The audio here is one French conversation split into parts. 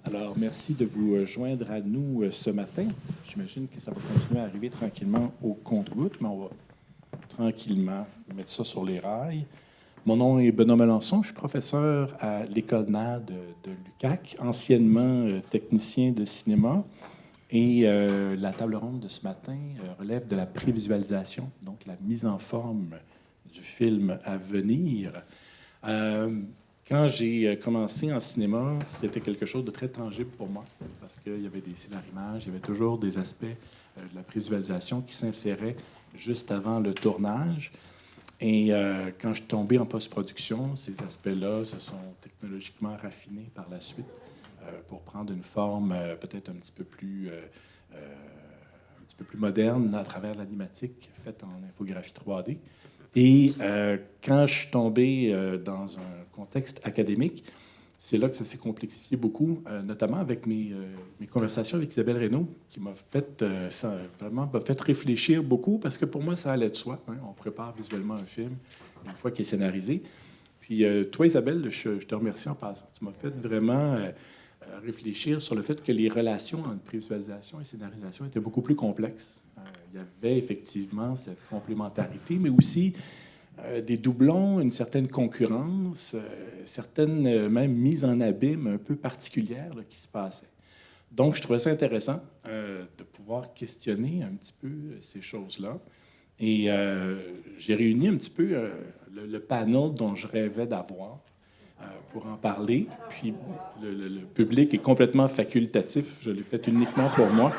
Alors, merci de vous joindre à nous ce matin. J'imagine que ça va continuer à arriver tranquillement au compte-gouttes, mais on va tranquillement mettre ça sur les rails. Mon nom est Benoît Melançon, je suis professeur à l'École NAD de l'UQAC, anciennement technicien de cinéma. Et la table ronde de ce matin relève de la prévisualisation, donc la mise en forme du film à venir. Euh, Quand j'ai commencé en cinéma, c'était quelque chose de très tangible pour moi, parce qu'il y avait des scénarimages, il y avait toujours des aspects de la prévisualisation qui s'inséraient juste avant le tournage. Et quand je suis tombé en post-production, ces aspects-là se sont technologiquement raffinés par la suite pour prendre une forme peut-être un petit peu plus moderne à travers l'animatique faite en infographie 3D. Et quand je suis tombé dans un contexte académique, c'est là que ça s'est complexifié beaucoup, notamment avec mes conversations avec Isabelle Reynaud, qui m'a fait, ça vraiment m'a fait réfléchir beaucoup, parce que pour moi, ça allait de soi. Hein. On prépare visuellement un film une fois qu'il est scénarisé. Puis toi, Isabelle, je te remercie en passant. Tu m'as fait vraiment réfléchir sur le fait que les relations entre prévisualisation et scénarisation étaient beaucoup plus complexes. Il y avait effectivement cette complémentarité, mais aussi des doublons, une certaine concurrence, certaines même mises en abîme un peu particulières là, qui se passaient. Donc, je trouvais ça intéressant de pouvoir questionner un petit peu ces choses-là. Et j'ai réuni un petit peu le panel dont je rêvais d'avoir pour en parler. Puis le public est complètement facultatif. Je l'ai fait uniquement pour moi.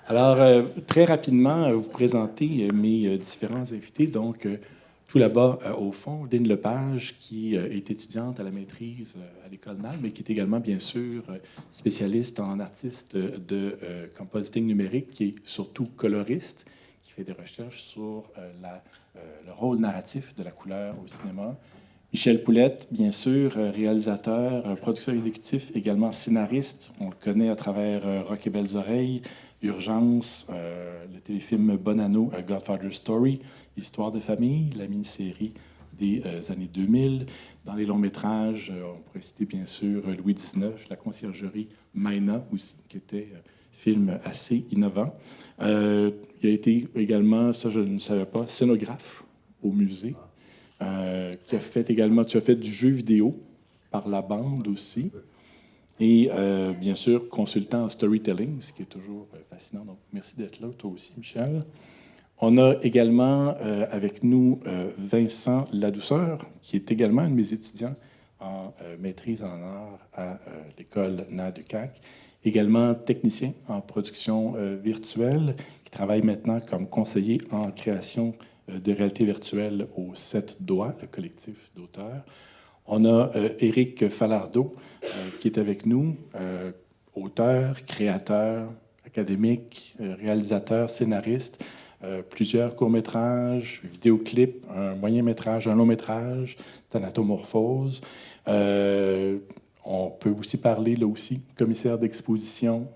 Alors, très rapidement, vous présenter mes différents invités. Donc, tout là-bas, au fond, Lynne Lepage, qui est étudiante à la maîtrise à l'École NAD, mais qui est également, bien sûr, spécialiste en artiste de compositing numérique, qui est surtout coloriste, qui fait des recherches sur le rôle narratif de la couleur au cinéma. Michel Poulette, bien sûr, réalisateur, producteur exécutif, également scénariste. On le connaît à travers Rock et Belles Oreilles, Urgence, le téléfilm Bonanno, A Godfather Story, Histoire de famille, la mini-série des années 2000. Dans les longs métrages, on pourrait citer bien sûr Louis XIX, La conciergerie Maïna aussi, qui était film assez innovant. Il a été également, ça je ne savais pas, scénographe au musée. Qui a fait également, tu as fait du jeu vidéo par la bande aussi. Et bien sûr, consultant en storytelling, ce qui est toujours fascinant. Donc, merci d'être là, toi aussi, Michel. On a également avec nous Vincent Ladouceur, qui est également un de mes étudiants en maîtrise en art à l'école NAD-UQAC. Également technicien en production virtuelle, qui travaille maintenant comme conseiller en création de réalité virtuelle au 7 doigts, le collectif d'auteurs. On a Éric Falardeau, qui est avec nous, auteur, créateur, académique, réalisateur, scénariste, plusieurs courts-métrages, vidéoclips, un moyen-métrage, un long-métrage, Thanatomorphose. On peut aussi parler, là aussi, commissaire d'exposition,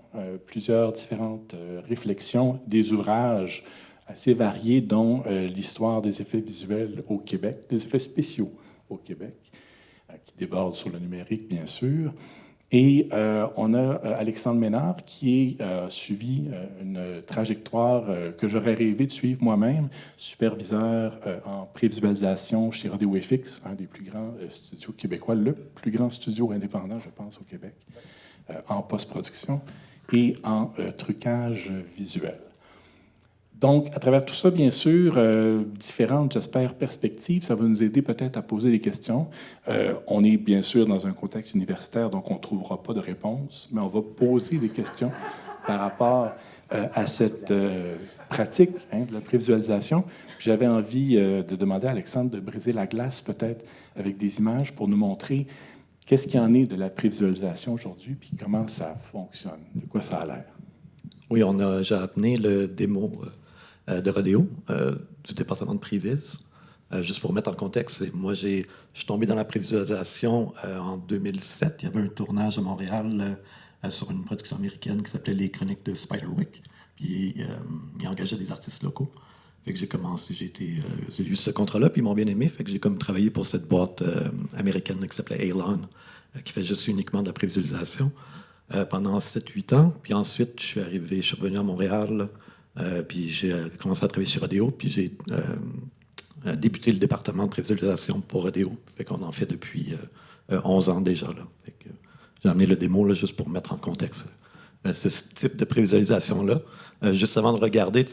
plusieurs différentes réflexions, des ouvrages assez variés, dont l'histoire des effets visuels au Québec, des effets spéciaux au Québec, qui déborde sur le numérique, bien sûr. Et on a Alexandre Ménard qui a suivi une trajectoire que j'aurais rêvé de suivre moi-même, superviseur en prévisualisation chez Rodeo FX, un des plus grands studios québécois, le plus grand studio indépendant, je pense, au Québec, en post-production et en trucage visuel. Donc, à travers tout ça, bien sûr, différentes, j'espère, perspectives, ça va nous aider peut-être à poser des questions. On est bien sûr dans un contexte universitaire, donc on ne trouvera pas de réponse, mais on va poser des questions par rapport à cette pratique de la prévisualisation. J'avais envie de demander à Alexandre de briser la glace peut-être avec des images pour nous montrer qu'est-ce qu'il y en est de la prévisualisation aujourd'hui, puis comment ça fonctionne, de quoi ça a l'air. Oui, j'ai amené le démo de Rodéo du département de Prévis. Juste pour mettre en contexte, je suis tombé dans la prévisualisation en 2007. Il y avait un tournage à Montréal sur une production américaine qui s'appelait Les Chroniques de Spiderwick. Puis il engageait des artistes locaux. Fait que j'ai commencé, j'ai eu ce contrat-là, puis ils m'ont bien aimé. Fait que j'ai comme travaillé pour cette boîte américaine qui s'appelait Alon, qui fait juste uniquement de la prévisualisation pendant 7-8 ans. Puis ensuite, je suis revenu à Montréal, puis j'ai commencé à travailler chez Rodeo, puis j'ai débuté le département de prévisualisation pour Rodeo. Fait qu'on en fait depuis 11 ans déjà. Là. Fait que j'ai amené le démo là, juste pour mettre en contexte ce type de prévisualisation-là. Juste avant de regarder,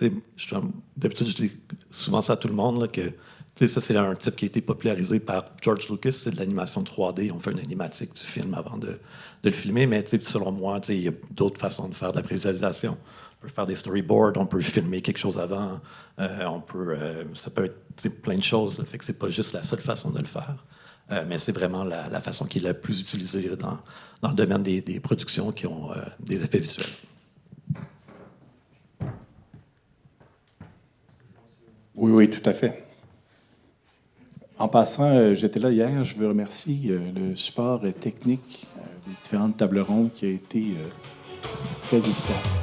d'habitude, je dis souvent ça à tout le monde, là, que ça, c'est un type qui a été popularisé par George Lucas, c'est de l'animation 3D. On fait une animatique du film avant de le filmer, mais selon moi, il y a d'autres façons de faire de la prévisualisation. On peut faire des storyboards, on peut filmer quelque chose avant, ça peut être plein de choses. Là, fait que c'est pas juste la seule façon de le faire. Mais c'est vraiment la façon qui est la plus utilisée dans le domaine des productions qui ont des effets visuels. Oui, oui, tout à fait. En passant, j'étais là hier, je veux remercier le support technique des différentes tables rondes qui a été très efficace.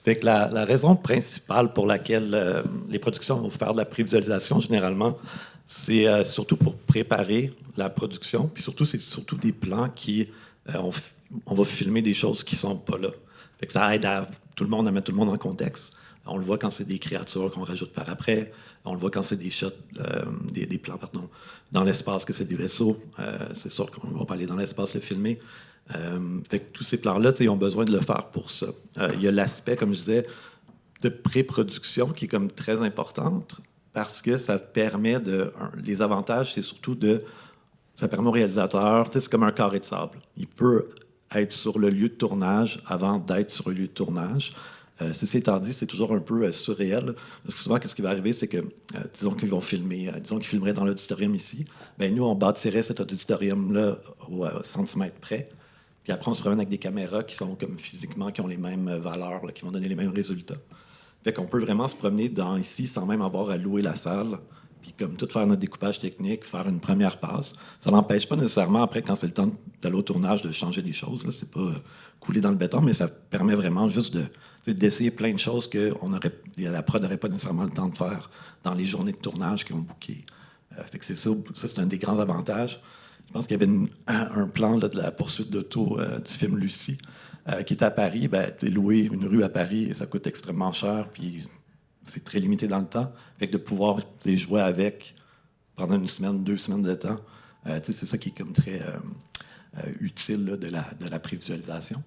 Fait que la raison principale pour laquelle les productions vont faire de la prévisualisation, généralement, c'est surtout pour préparer la production. Puis surtout, c'est surtout des plans on va filmer des choses qui sont pas là. Fait que ça aide à mettre tout le monde en contexte. On le voit quand c'est des créatures qu'on rajoute par après. On le voit quand c'est des shots, des plans, pardon, dans l'espace, que c'est des vaisseaux. C'est sûr qu'on va pas aller dans l'espace le filmer. Fait que tous ces plans-là, ils ont besoin de le faire pour ça. Il y a l'aspect, comme je disais, de pré-production qui est comme très importante parce que ça permet les avantages, c'est surtout ça permet au réalisateur, c'est comme un carré de sable. Il peut être sur le lieu de tournage avant d'être sur le lieu de tournage. Ceci étant dit, c'est toujours un peu surréel. Parce que souvent, qu'est-ce qui va arriver, c'est que, disons qu'ils vont filmer, disons qu'ils filmeraient dans l'auditorium ici, bien, nous, on bâtirait cet auditorium-là au centimètre près. Puis après, on se promène avec des caméras qui sont comme physiquement, qui ont les mêmes valeurs, là, qui vont donner les mêmes résultats. Fait qu'on peut vraiment se promener ici sans même avoir à louer la salle. puis comme tout faire notre découpage technique, faire une première passe. Ça n'empêche pas nécessairement, après, quand c'est le temps d'aller au tournage, de changer des choses. Là, c'est pas couler dans le béton, mais ça permet vraiment juste d'essayer plein de choses que la prod n'aurait pas nécessairement le temps de faire dans les journées de tournage qu'ils ont booké. Fait que ça, c'est un des grands avantages. Je pense qu'il y avait un plan là, de la poursuite d'auto du film Lucie, qui était à Paris. Louer une rue à Paris, ça coûte extrêmement cher, puis c'est très limité dans le temps. Fait que de pouvoir jouer avec pendant une semaine, 2 semaines de temps, c'est ça qui est comme très utile là, de la prévisualisation.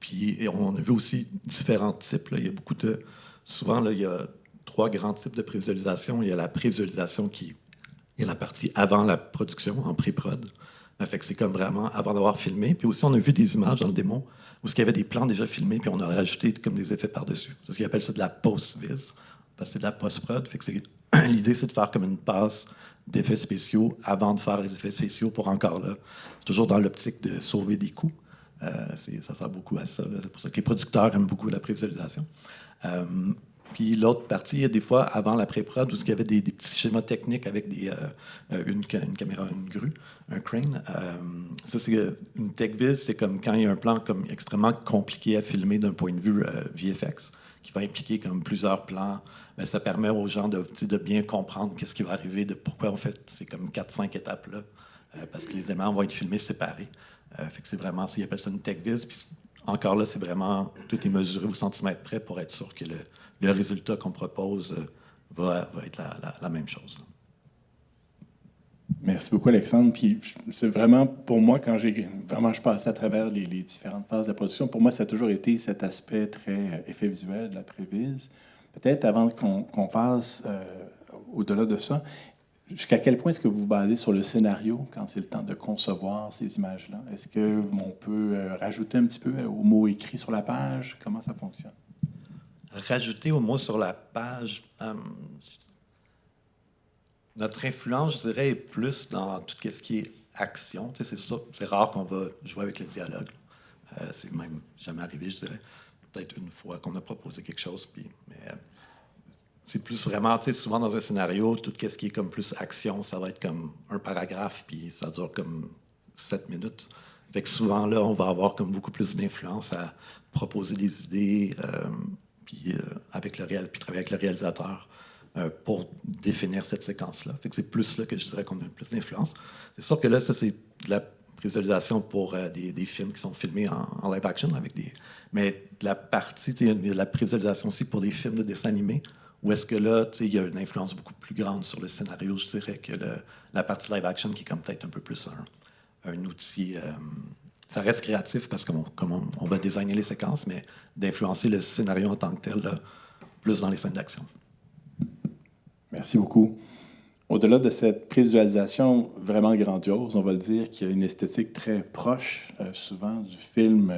Puis on a vu aussi différents types. Là. Il y a beaucoup de... Souvent, là, il y a 3 grands types de prévisualisation. Il y a la prévisualisation qui est la partie avant la production, en pré-prod. Fait que c'est comme vraiment avant d'avoir filmé. Puis aussi, on a vu des images dans le démo où il y avait des plans déjà filmés, puis on a rajouté comme des effets par-dessus. C'est ce qu'ils appellent ça de la post-vis, parce que c'est de la post-prod. Fait que l'idée, c'est de faire comme une passe d'effets spéciaux avant de faire les effets spéciaux pour encore là. C'est toujours dans l'optique de sauver des coûts. Ça sert beaucoup à ça. Là. C'est pour ça que les producteurs aiment beaucoup la prévisualisation. Puis l'autre partie, il y a des fois, avant la pré-prod, où il y avait des petits schémas techniques avec une caméra, une grue, un crane. Ça, c'est une tech-vis, c'est comme quand il y a un plan comme extrêmement compliqué à filmer d'un point de vue VFX, qui va impliquer comme plusieurs plans. Mais ça permet aux gens de bien comprendre qu'est-ce qui va arriver, de pourquoi on fait ces comme 4-5 étapes-là, parce que les aimants vont être filmés séparés. Fait que c'est vraiment, ils appellent ça une tech-vis. Puis encore là, c'est vraiment, tout est mesuré au centimètre près pour être sûr que le résultat qu'on propose va être la même chose. Merci beaucoup, Alexandre. Puis c'est vraiment, pour moi, quand je passais à travers les différentes phases de la production, pour moi, ça a toujours été cet aspect très effet visuel de la prévise. Peut-être avant qu'on passe au-delà de ça, jusqu'à quel point est-ce que vous vous basez sur le scénario quand c'est le temps de concevoir ces images-là? Est-ce qu'on peut rajouter un petit peu aux mots écrits sur la page? Comment ça fonctionne? Rajouter aux mots sur la page, notre influence, je dirais, est plus dans tout ce qui est action. Tu sais, c'est ça. C'est rare qu'on va jouer avec le dialogue. C'est même jamais arrivé, je dirais. Peut-être une fois qu'on a proposé quelque chose, mais c'est plus vraiment, tu sais, souvent dans un scénario, tout ce qui est comme plus action, ça va être comme un paragraphe, puis ça dure comme 7 minutes. Fait que souvent, là, on va avoir comme beaucoup plus d'influence à proposer des idées, puis travailler avec le réalisateur pour définir cette séquence-là. Fait que c'est plus là que je dirais qu'on a plus d'influence. C'est sûr que là, ça, c'est de la visualisation pour des films qui sont filmés en live action, mais la partie, il y a de la prévisualisation aussi pour des films de dessin animé, où est-ce que là, il y a une influence beaucoup plus grande sur le scénario, je dirais, que la partie live action qui est comme peut-être un peu plus un outil... ça reste créatif parce qu'on va designer les séquences, mais d'influencer le scénario en tant que tel, là, plus dans les scènes d'action. Merci beaucoup. Au-delà de cette prévisualisation vraiment grandiose, on va le dire, qui a une esthétique très proche, souvent, du film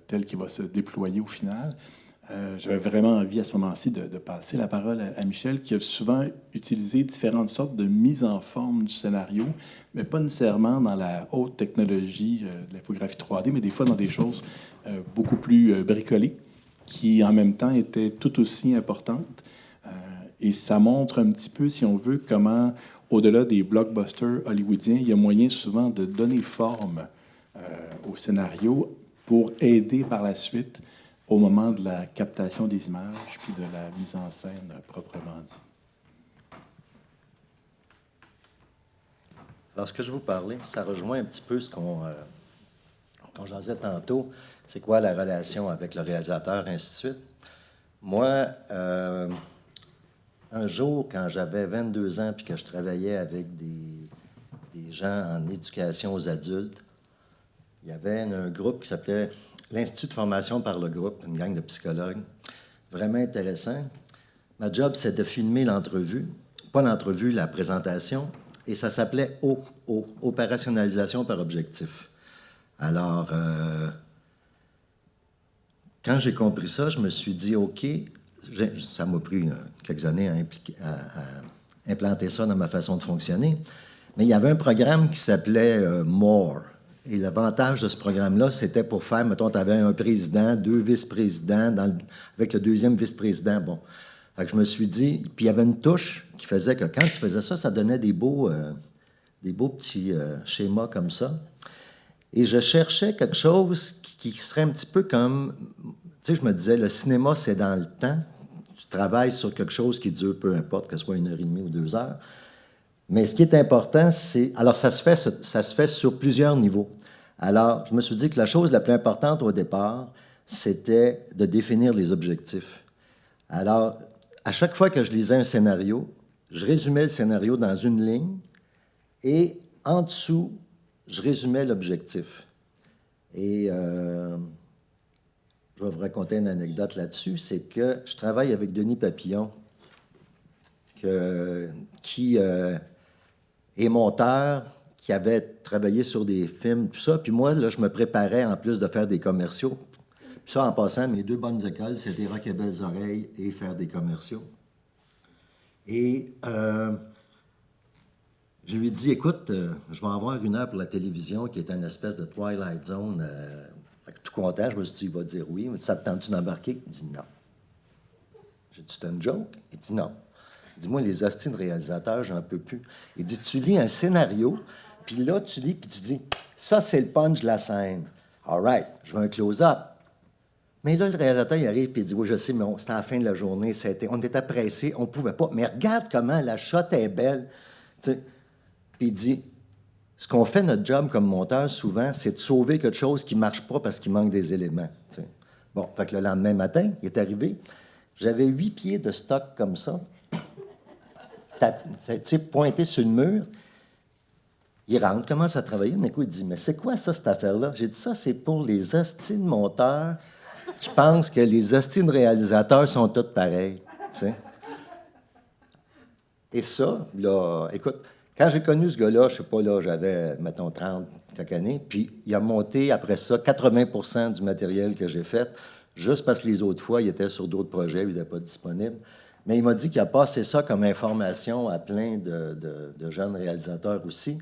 tel qu'il va se déployer au final, j'avais vraiment envie à ce moment-ci de passer la parole à Michel, qui a souvent utilisé différentes sortes de mise en forme du scénario, mais pas nécessairement dans la haute technologie de l'infographie 3D, mais des fois dans des choses beaucoup plus bricolées, qui en même temps étaient tout aussi importantes. Et ça montre un petit peu, si on veut, comment, au-delà des blockbusters hollywoodiens, il y a moyen souvent de donner forme au scénario pour aider par la suite au moment de la captation des images puis de la mise en scène proprement dit. Alors, ce que je vous parlais, ça rejoint un petit peu ce qu'on jasait tantôt. C'est quoi la relation avec le réalisateur, ainsi de suite. Moi, un jour, quand j'avais 22 ans puis que je travaillais avec des gens en éducation aux adultes, il y avait un groupe qui s'appelait l'Institut de formation par le groupe, une gang de psychologues, vraiment intéressant. Ma job, c'est de filmer l'entrevue, pas l'entrevue, la présentation, et ça s'appelait opérationnalisation par objectif. Alors, quand j'ai compris ça, je me suis dit, OK, ça m'a pris quelques années à implanter ça dans ma façon de fonctionner, mais il y avait un programme qui s'appelait MORE. Et l'avantage de ce programme-là, c'était pour faire, mettons, tu avais un président, 2 vice-présidents, avec le 2e vice-président. Bon, Fait que je me suis dit, puis il y avait une touche qui faisait que quand tu faisais ça, ça donnait des beaux petits schémas comme ça. Et je cherchais quelque chose qui serait un petit peu comme, tu sais, je me disais, le cinéma, c'est dans le temps. Tu travailles sur quelque chose qui dure, peu importe, que ce soit 1 heure et demie ou 2 heures. Mais ce qui est important, c'est... Alors, ça se fait sur plusieurs niveaux. Alors, je me suis dit que la chose la plus importante au départ, c'était de définir les objectifs. Alors, à chaque fois que je lisais un scénario, je résumais le scénario dans une ligne et en dessous, je résumais l'objectif. Et je vais vous raconter une anecdote là-dessus, c'est que je travaille avec Denis Papillon, qui est monteur, qui avait travaillé sur des films, tout ça. Puis moi, là, je me préparais, en plus de faire des commerciaux. Puis ça, en passant, mes 2 bonnes écoles, c'était Rock et Belles Oreilles et faire des commerciaux. Et je lui dis, écoute, je vais avoir 1 heure pour la télévision, qui est une espèce de Twilight Zone. Tout content, je me suis dit, il va dire oui. Mais ça te tente-tu d'embarquer? Il dit non. J'ai dit, c'est une joke? Il dit non. Dis-moi, les hosties de réalisateurs, j'en peux plus. Il dit, tu lis un scénario, puis là, tu lis, puis tu dis, ça, c'est le punch de la scène. All right, je veux un close-up. Mais là, le réalisateur, il arrive, puis il dit, oui, je sais, mais c'était à la fin de la journée, on était pressés, on pouvait pas. Mais regarde comment la shot est belle. T'sais. Puis il dit, ce qu'on fait notre job comme monteur, souvent, c'est de sauver quelque chose qui marche pas parce qu'il manque des éléments. T'sais. Bon, fait que le lendemain matin, il est arrivé, j'avais 8 pieds de stock comme ça, pointé sur le mur. Il rentre, commence à travailler. D'un coup, il dit, mais c'est quoi ça, cette affaire-là? J'ai dit, ça, c'est pour les hosties de monteurs qui pensent que les hosties de réalisateurs sont tous pareils. T'sais. Et ça, là, écoute, quand j'ai connu ce gars-là, je sais pas, là, j'avais, mettons, 30 quelques années, puis il a monté, après ça, 80% du matériel que j'ai fait, juste parce que les autres fois, il était sur d'autres projets, il n'était pas disponible. Mais il m'a dit qu'il a passé ça comme information à plein de jeunes réalisateurs aussi.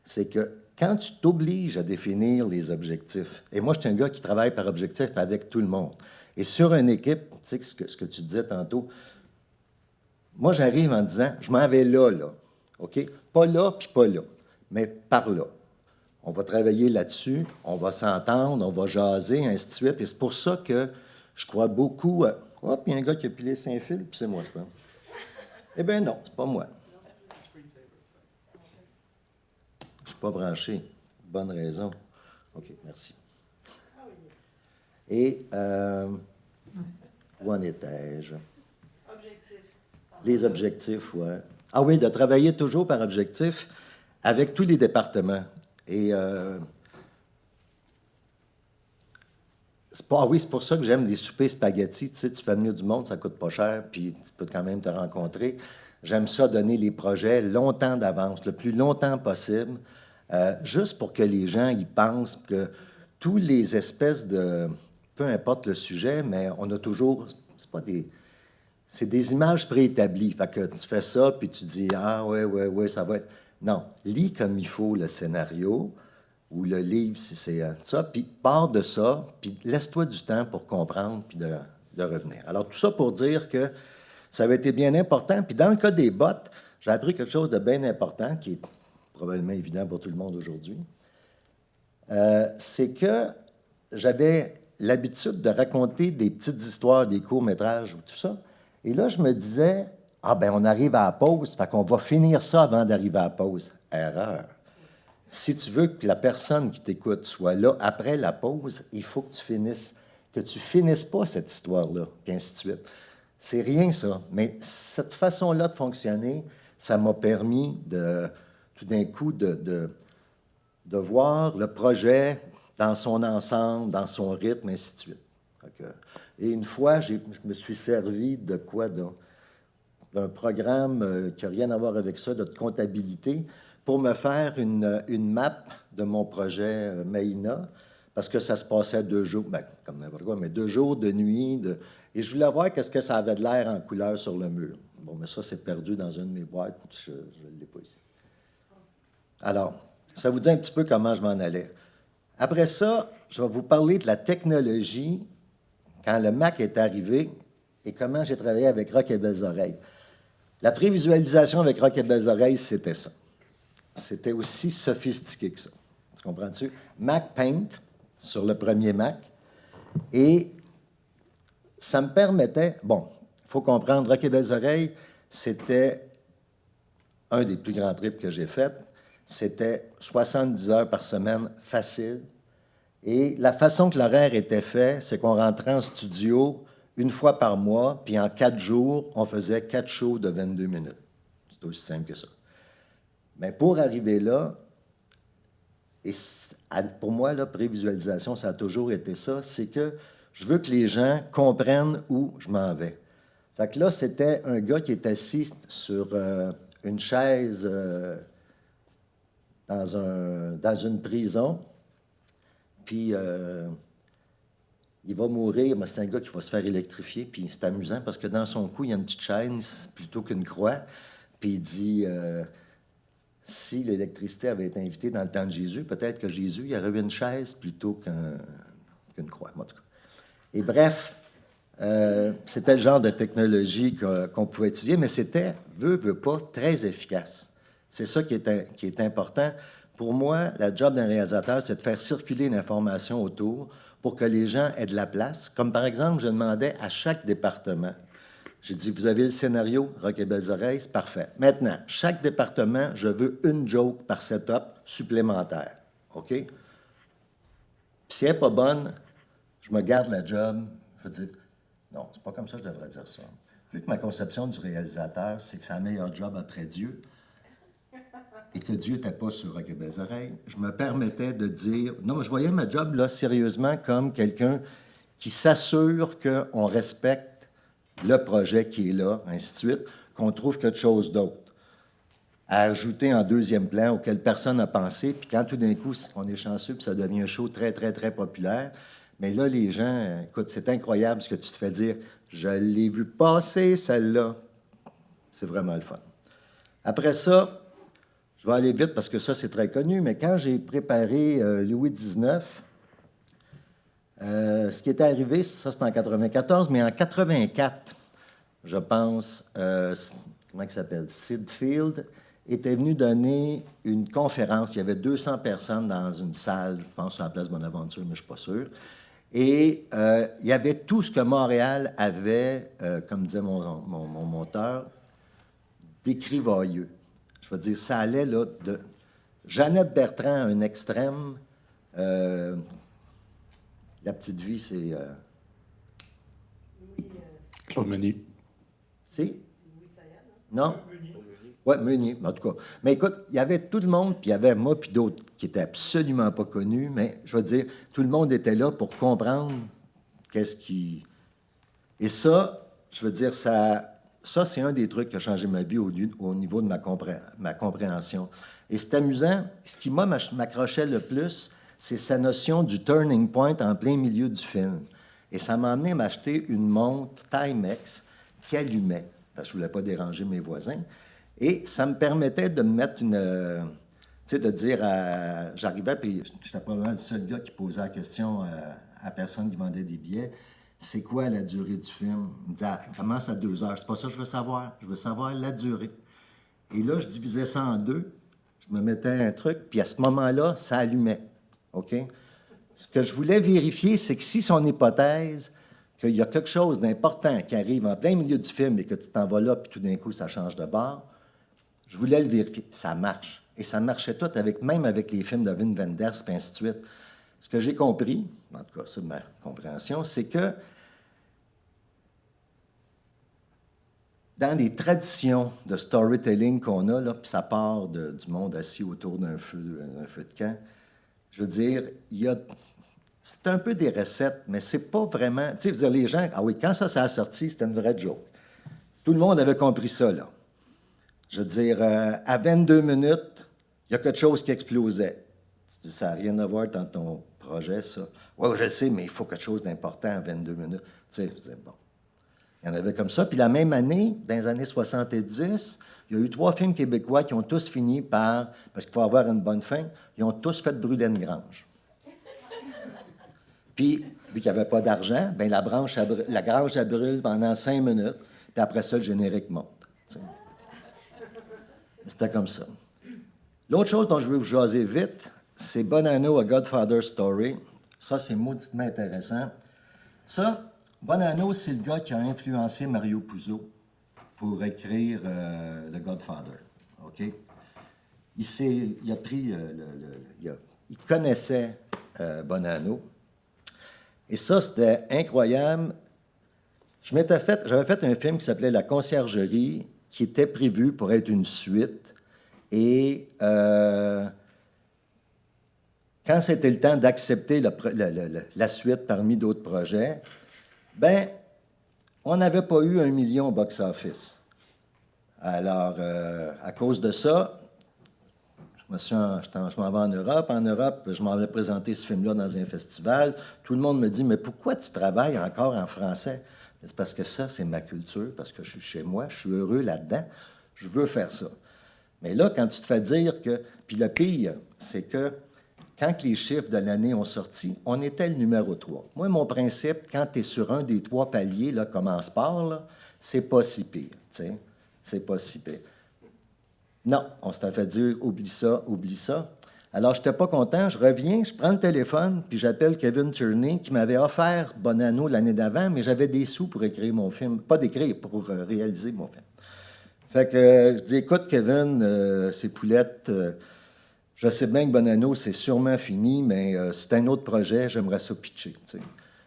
C'est que quand tu t'obliges à définir les objectifs, et moi, je suis un gars qui travaille par objectif avec tout le monde. Et sur une équipe, tu sais, ce que tu disais tantôt, moi, j'arrive en disant, je m'en vais là, OK? Pas là, puis pas là, mais par là. On va travailler là-dessus, on va s'entendre, on va jaser, ainsi de suite. Et c'est pour ça que je crois beaucoup à... Hop, il y a un gars qui a pilé 5 fils, puis c'est moi, je pense. Eh bien non, c'est pas moi. Je suis pas branché. Bonne raison. OK, merci. Et où en étais-je? Les objectifs, oui. Ah oui, de travailler toujours par objectif avec tous les départements. Et c'est pour ça que j'aime des soupers spaghettis. Tu sais, tu fais venir du monde, ça coûte pas cher, puis tu peux quand même te rencontrer. J'aime ça donner les projets longtemps d'avance, le plus longtemps possible, juste pour que les gens y pensent que tous les espèces de... Peu importe le sujet, mais on a toujours... C'est des images préétablies. Fait que tu fais ça, puis tu dis, ah ouais, ça va être... Non, lis comme il faut le scénario ou le livre, si c'est ça, puis pars de ça, puis laisse-toi du temps pour comprendre, puis de revenir. Alors, tout ça pour dire que ça avait été bien important. Puis dans le cas des bottes, j'ai appris quelque chose de bien important, qui est probablement évident pour tout le monde aujourd'hui. C'est que j'avais l'habitude de raconter des petites histoires, des courts-métrages ou tout ça. Et là, je me disais, ah ben on arrive à la pause, fait qu'on va finir ça avant d'arriver à la pause. Erreur. Si tu veux que la personne qui t'écoute soit là après la pause, il faut que tu finisses pas cette histoire-là, puis ainsi de suite. C'est rien, ça. Mais cette façon-là de fonctionner, ça m'a permis tout d'un coup, de voir le projet dans son ensemble, dans son rythme, ainsi de suite. Et une fois, je me suis servi de quoi, d'un programme qui n'a rien à voir avec ça, de comptabilité, pour me faire une map de mon projet Maïna, parce que ça se passait 2 jours, comme n'importe quoi, mais 2 jours de nuit, et je voulais voir qu'est-ce que ça avait de l'air en couleur sur le mur. Bon, mais ça, c'est perdu dans une de mes boîtes, je ne l'ai pas ici. Alors, ça vous dit un petit peu comment je m'en allais. Après ça, je vais vous parler de la technologie. Quand le Mac est arrivé, et comment j'ai travaillé avec Rock et Belles Oreilles. La prévisualisation avec Rock et Belles Oreilles, c'était ça. C'était aussi sophistiqué que ça. Tu comprends-tu? Mac Paint, sur le premier Mac, et ça me permettait... Bon, il faut comprendre, Rock et Belles Oreilles, c'était un des plus grands trips que j'ai fait. C'était 70 heures par semaine, facile. Et la façon que l'horaire était fait, c'est qu'on rentrait en studio une fois par mois, puis en 4 jours, on faisait 4 shows de 22 minutes. C'est aussi simple que ça. Mais pour arriver là, et pour moi, la prévisualisation, ça a toujours été ça, c'est que je veux que les gens comprennent où je m'en vais. Fait que là, c'était un gars qui est assis sur une chaise dans une prison, puis il va mourir, mais c'est un gars qui va se faire électrifier, puis c'est amusant parce que dans son cou, il y a une petite chaîne plutôt qu'une croix, puis il dit si l'électricité avait été invitée dans le temps de Jésus, peut-être que Jésus, il aurait eu une chaise plutôt qu'une croix, en tout cas. Et bref, c'était le genre de technologie qu'on pouvait étudier, mais c'était, veut pas, très efficace. C'est ça qui est important. Pour moi, la job d'un réalisateur, c'est de faire circuler l'information autour pour que les gens aient de la place. Comme par exemple, je demandais à chaque département, j'ai dit, vous avez le scénario, Rock et Belles Oreilles, c'est parfait. Maintenant, chaque département, je veux une joke par setup supplémentaire. OK? Puis si elle n'est pas bonne, je me garde la job. Je veux dire, non, c'est pas comme ça que je devrais dire ça. Vu que ma conception du réalisateur, c'est que c'est un meilleur job après Dieu, et que Dieu n'était pas sur Rock et Belles Oreilles, je me permettais de dire... Non, mais je voyais ma job, là, sérieusement, comme quelqu'un qui s'assure qu'on respecte le projet qui est là, ainsi de suite, qu'on trouve quelque chose d'autre à ajouter en deuxième plan auquel personne n'a pensé, puis quand tout d'un coup, on est chanceux, puis ça devient un show très, très, très populaire, mais là, les gens... Écoute, c'est incroyable ce que tu te fais dire. Je l'ai vu passer, celle-là. C'est vraiment le fun. Après ça... Je vais aller vite parce que ça, c'est très connu, mais quand j'ai préparé Louis XIX, ce qui était arrivé, ça, c'était en 94, mais en 84, je pense, comment il s'appelle? Sid Field était venu donner une conférence. Il y avait 200 personnes dans une salle, je pense, sur la place Bonaventure, mais je ne suis pas sûr. Et il y avait tout ce que Montréal avait, comme disait mon monteur, d'écrivailleux. Je veux dire, ça allait là, de Jeannette Bertrand à un extrême. La petite vie, c'est... Claude Meunier. C'est? Non? Oui, Meunier, en tout cas. Mais écoute, il y avait tout le monde, puis il y avait moi, puis d'autres qui n'étaient absolument pas connus, mais je veux dire, tout le monde était là pour comprendre qu'est-ce qui... Et ça, je veux dire, ça, c'est un des trucs qui a changé ma vie au niveau de ma compréhension. Et c'est amusant. Ce qui m'accrochait le plus, c'est sa notion du turning point en plein milieu du film. Et ça m'a amené à m'acheter une montre Timex qui allumait, parce que je ne voulais pas déranger mes voisins. Et ça me permettait de me mettre une... tu sais, de dire à... J'arrivais, puis j'étais probablement le seul gars qui posait la question à la personne qui vendait des billets. C'est quoi la durée du film? Il me dit, ça commence à 2 heures. C'est pas ça que je veux savoir. Je veux savoir la durée. Et là, je divisais ça en deux. Je me mettais un truc, puis à ce moment-là, ça allumait. OK? Ce que je voulais vérifier, c'est que si son hypothèse, qu'il y a quelque chose d'important qui arrive en plein milieu du film et que tu t'en vas là, puis tout d'un coup, ça change de bord, je voulais le vérifier. Ça marche. Et ça marchait tout, même avec les films de Wim Wenders, et ainsi de suite. Ce que j'ai compris, en tout cas, c'est ma compréhension, c'est que dans les traditions de storytelling qu'on a, là, puis ça part du monde assis autour d'un feu de camp, je veux dire, c'est un peu des recettes, mais c'est pas vraiment... Tu sais, vous dire, les gens, ah oui, quand ça a sorti, c'était une vraie joke. Tout le monde avait compris ça, là. Je veux dire, à 22 minutes, il y a quelque chose qui explosait. Tu dis, ça n'a rien à voir dans ton projet, ça. Oui, je le sais, mais il faut quelque chose d'important à 22 minutes. Tu sais, je disais, bon. Il y en avait comme ça. Puis la même année, dans les années 70, il y a eu 3 films québécois qui ont tous fini par, parce qu'il faut avoir une bonne fin, ils ont tous fait brûler une grange. Puis vu qu'il n'y avait pas d'argent, ben la grange, elle brûle pendant 5 minutes, puis après ça, le générique monte. T'sais. C'était comme ça. L'autre chose dont je veux vous jaser vite, c'est Bonanno, A Godfather Story. Ça, c'est mauditement intéressant. Ça, Bonanno, c'est le gars qui a influencé Mario Puzo pour écrire le Godfather. OK? Il a pris il connaissait Bonanno. Et ça, c'était incroyable. J'avais fait un film qui s'appelait La Conciergerie, qui était prévu pour être une suite. Et quand c'était le temps d'accepter la suite parmi d'autres projets, ben, on n'avait pas eu 1 million au box-office. Alors, à cause de ça, je m'en vais en Europe. En Europe, je m'en vais présenter ce film-là dans un festival. Tout le monde me dit, mais pourquoi tu travailles encore en français? C'est parce que ça, c'est ma culture, parce que je suis chez moi, je suis heureux là-dedans, je veux faire ça. Mais là, quand tu te fais dire que... Puis le pire, c'est que quand les chiffres de l'année ont sorti, on était le numéro 3. Moi, mon principe, quand tu es sur un des 3 paliers, là, comme en sport, là, c'est pas si pire, tu sais. C'est pas si pire. Non, on s'était fait dire, oublie ça, oublie ça. Alors, je n'étais pas content, je reviens, je prends le téléphone, puis j'appelle Kevin Tierney, qui m'avait offert Bonanno l'année d'avant, mais j'avais des sous pour écrire mon film. Pas d'écrire, pour réaliser mon film. Fait que je dis, écoute, Kevin, ces poulettes, je sais bien que Bonanno, c'est sûrement fini, mais c'est un autre projet, j'aimerais ça pitcher. T'sais.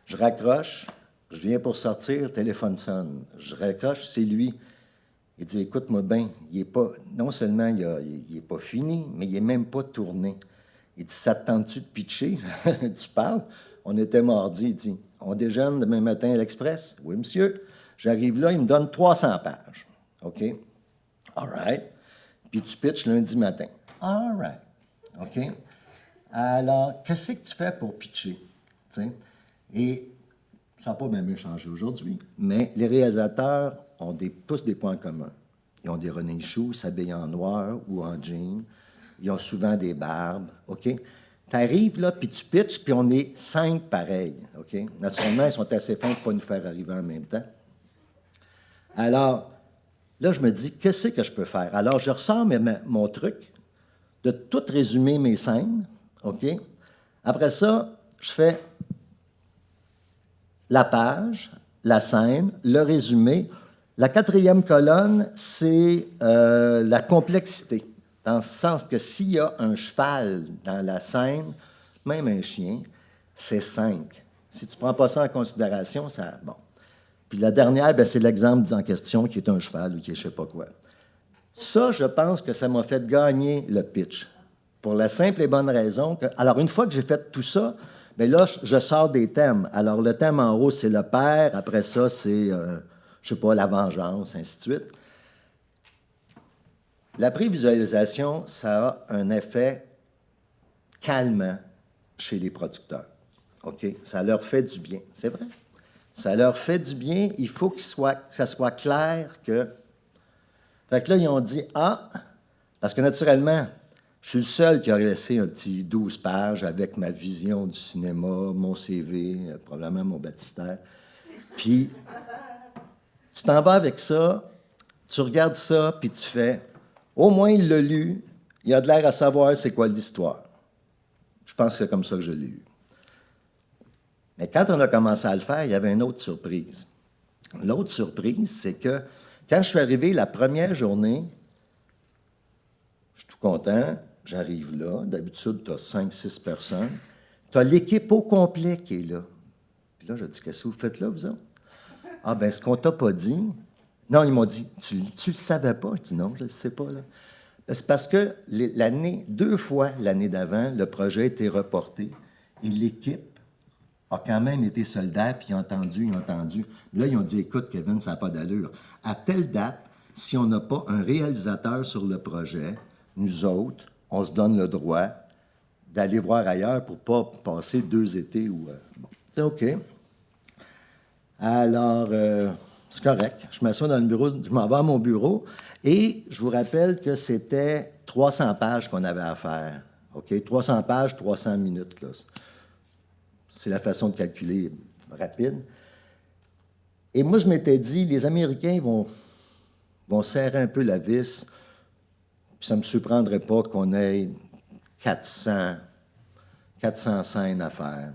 Je raccroche, je viens pour sortir, le téléphone sonne. Je raccroche, c'est lui. Il dit, écoute-moi bien, non seulement il n'est pas fini, mais il n'est même pas tourné. Il dit, ça te tente-tu de pitcher? Tu parles? On était mardi, il dit, on déjeune demain matin à l'Express? Oui, monsieur. J'arrive là, il me donne 300 pages. OK? All right. Puis tu pitches lundi matin. All right. OK? Alors, qu'est-ce que tu fais pour pitcher? T'sais? Et ça n'a pas bien changé aujourd'hui, mais les réalisateurs ont tous des points communs. Ils ont des running shoes, s'habillent en noir ou en jean. Ils ont souvent des barbes. OK? Tu arrives là, puis tu pitches, puis on est 5 pareils. OK? Naturellement, ils sont assez fins pour ne pas nous faire arriver en même temps. Alors, là, je me dis, qu'est-ce que je peux faire? Alors, je ressors mon truc de tout résumer mes scènes. OK? Après ça, je fais la page, la scène, le résumé. La 4e colonne, c'est la complexité. Dans le sens que s'il y a un cheval dans la scène, même un chien, c'est 5. Si tu ne prends pas ça en considération, ça... Bon. Puis la dernière, ben, c'est l'exemple en question qui est un cheval ou qui est je ne sais pas quoi. Ça, je pense que ça m'a fait gagner le pitch. Pour la simple et bonne raison que... Alors, une fois que j'ai fait tout ça, bien là, je sors des thèmes. Alors, le thème en haut, c'est le père. Après ça, c'est, je ne sais pas, la vengeance, ainsi de suite. La prévisualisation, ça a un effet calmant chez les producteurs. OK? Ça leur fait du bien. C'est vrai. Ça leur fait du bien. Il faut que ça soit clair que... Fait que là, ils ont dit, parce que naturellement, je suis le seul qui a laissé un petit 12 pages avec ma vision du cinéma, mon CV, probablement mon baptistère. Puis, tu t'en vas avec ça, tu regardes ça, puis tu fais, au moins il l'a lu, il a de l'air à savoir c'est quoi l'histoire. Je pense que c'est comme ça que je l'ai eu. Mais quand on a commencé à le faire, il y avait une autre surprise. L'autre surprise, c'est que quand je suis arrivé la première journée, je suis tout content, j'arrive là. D'habitude, tu as 5-6 personnes. Tu as l'équipe au complet qui est là. Puis là, je dis, qu'est-ce que vous faites là, vous autres? Ah, bien, ce qu'on t'a pas dit... Non, ils m'ont dit, tu le savais pas? Je dis, non, je ne le sais pas, là. C'est parce que 2 fois l'année d'avant, le projet a été reporté et l'équipe a quand même été solidaire, puis ils ont entendu. Là, ils ont dit, écoute, Kevin, ça n'a pas d'allure. À telle date, si on n'a pas un réalisateur sur le projet, nous autres, on se donne le droit d'aller voir ailleurs pour ne pas passer 2 étés. Bon, c'est OK. Alors, c'est correct. Je m'assois dans le bureau, je m'en vais à mon bureau et je vous rappelle que c'était 300 pages qu'on avait à faire. OK? 300 pages, 300 minutes, là. C'est la façon de calculer rapide. Et moi, je m'étais dit, les Américains vont serrer un peu la vis, puis ça ne me surprendrait pas qu'on ait 400 scènes à faire.